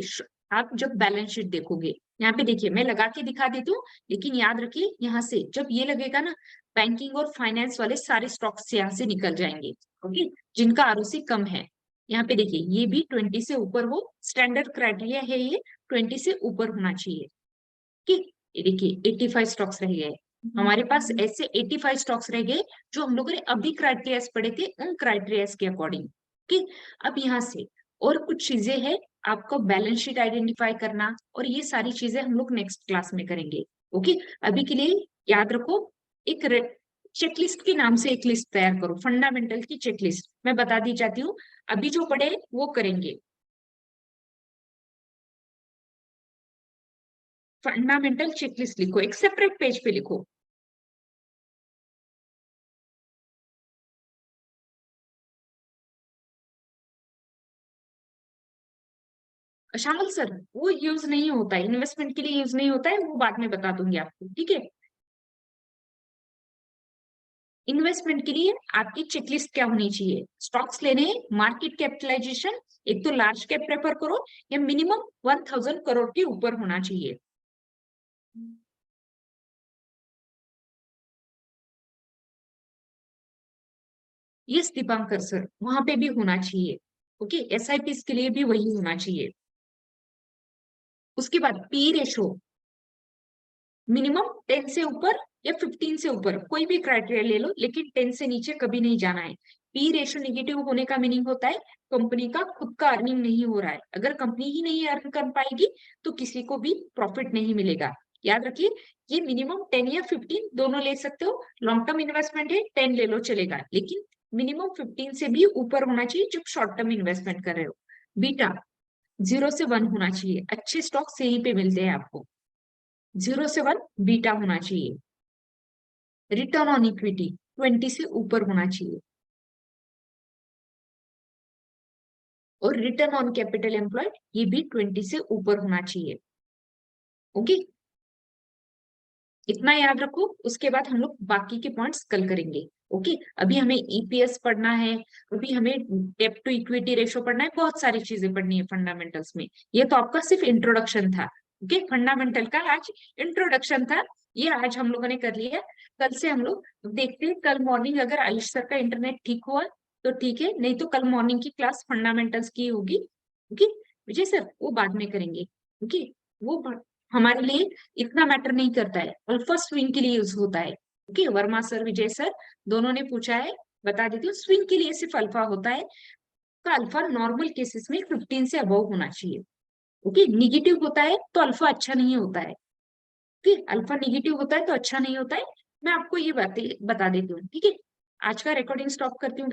आप जब बैलेंस शीट देखोगे। यहाँ पे देखिए, मैं लगा के दिखा देती हूँ, लेकिन याद रखिए यहाँ से जब ये लगेगा ना, बैंकिंग और फाइनेंस वाले सारे स्टॉक्स यहाँ से निकल जाएंगे। ओके, जिनका आरओसी कम है। यहाँ पे देखिए ये भी 20 से ऊपर हो, स्टैंडर्ड क्राइटेरिया है ये, 20 से ऊपर होना चाहिए। ठीक, ये देखिए 85 स्टॉक्स रह गए हमारे पास, ऐसे 85 स्टॉक्स रह गए जो हम लोगों ने अभी क्राइटेरियाज पढ़े थे, उन क्राइटेरियाज के अकॉर्डिंग। ठीक, अब यहाँ से और कुछ चीजें हैं, आपको बैलेंस शीट आइडेंटिफाई करना, और ये सारी चीजें हम लोग नेक्स्ट क्लास में करेंगे। ओके, अभी के लिए याद रखो, एक चेकलिस्ट के नाम से एक लिस्ट तैयार करो, फंडामेंटल की चेकलिस्ट मैं बता दी जाती हूँ, अभी जो पढ़े वो करेंगे। फंडामेंटल चेकलिस्ट लिखो, एक सेपरेट पेज पे लिखो। श्यामल सर, वो यूज नहीं होता है, इन्वेस्टमेंट के लिए यूज नहीं होता है, वो बाद में बता दूंगी आपको, ठीक है। इन्वेस्टमेंट के लिए आपकी चेकलिस्ट क्या होनी चाहिए, स्टॉक्स लेने, मार्केट कैपिटलाइजेशन, एक तो लार्ज कैप प्रेफर करो, या मिनिमम 1000 करोड़ के ऊपर होना चाहिए। यस दीपांकर सर, वहां पे भी होना चाहिए। ओके, एसआईपी के लिए भी वही होना चाहिए। उसके बाद पी रेशो मिनिमम 10 से ऊपर या 15 से ऊपर, कोई भी क्राइटेरिया ले लो, लेकिन 10 से नीचे कभी नहीं जाना है। पी रेशो निगेटिव होने का मीनिंग होता है कंपनी का खुद का अर्निंग नहीं हो रहा है, अगर कंपनी ही नहीं अर्न कर पाएगी तो किसी को भी प्रॉफिट नहीं मिलेगा। याद रखिए, ये मिनिमम 10 या 15 दोनों ले सकते हो, लॉन्ग टर्म इन्वेस्टमेंट है 10 ले लो चलेगा, लेकिन मिनिमम 15 से भी ऊपर होना चाहिए जब शॉर्ट टर्म इन्वेस्टमेंट कर रहे हो। बीटा 0 से 1 होना चाहिए, अच्छे स्टॉक्स यहीं पे मिलते हैं आपको। 0 से 1 बीटा होना चाहिए। रिटर्न ऑन इक्विटी 20 से ऊपर होना चाहिए, और रिटर्न ऑन कैपिटल एम्प्लॉयड ये भी 20 से ऊपर होना चाहिए। ओके, इतना याद रखो, उसके बाद हम लोग बाकी के पॉइंट्स कल करेंगे। ओके, अभी हमें ईपीएस पढ़ना है, अभी हमें डेब्ट टू इक्विटी रेशो पढ़ना है, बहुत सारी चीजें पढ़नी है फंडामेंटल्स में। ये तो आपका सिर्फ इंट्रोडक्शन था। ओके, फंडामेंटल का आज इंट्रोडक्शन था, ये आज हम लोगों ने कर लिया। कल से हम लोग देखते हैं, कल मॉर्निंग अगर आयुष सर का इंटरनेट ठीक हुआ तो ठीक है, नहीं तो कल मॉर्निंग की क्लास फंडामेंटल्स की होगी। ओके, विजय सर वो बाद में करेंगे। ओके, वो हमारे लिए इतना मैटर नहीं करता है, अल्फा स्विंग के लिए यूज होता है। ओके, वर्मा सर, विजय सर दोनों ने पूछा है, बता देती हूँ, स्विंग के लिए सिर्फ अल्फा होता है। तो अल्फा नॉर्मल केसेस में 15 से अबव होना चाहिए। ओके, निगेटिव होता है तो अल्फा अच्छा नहीं होता है। ओके, अल्फा निगेटिव होता है तो अच्छा नहीं होता है। मैं आपको ये बातें बता देती हूँ, ठीक है। आज का रिकॉर्डिंग स्टॉप करती हूँ।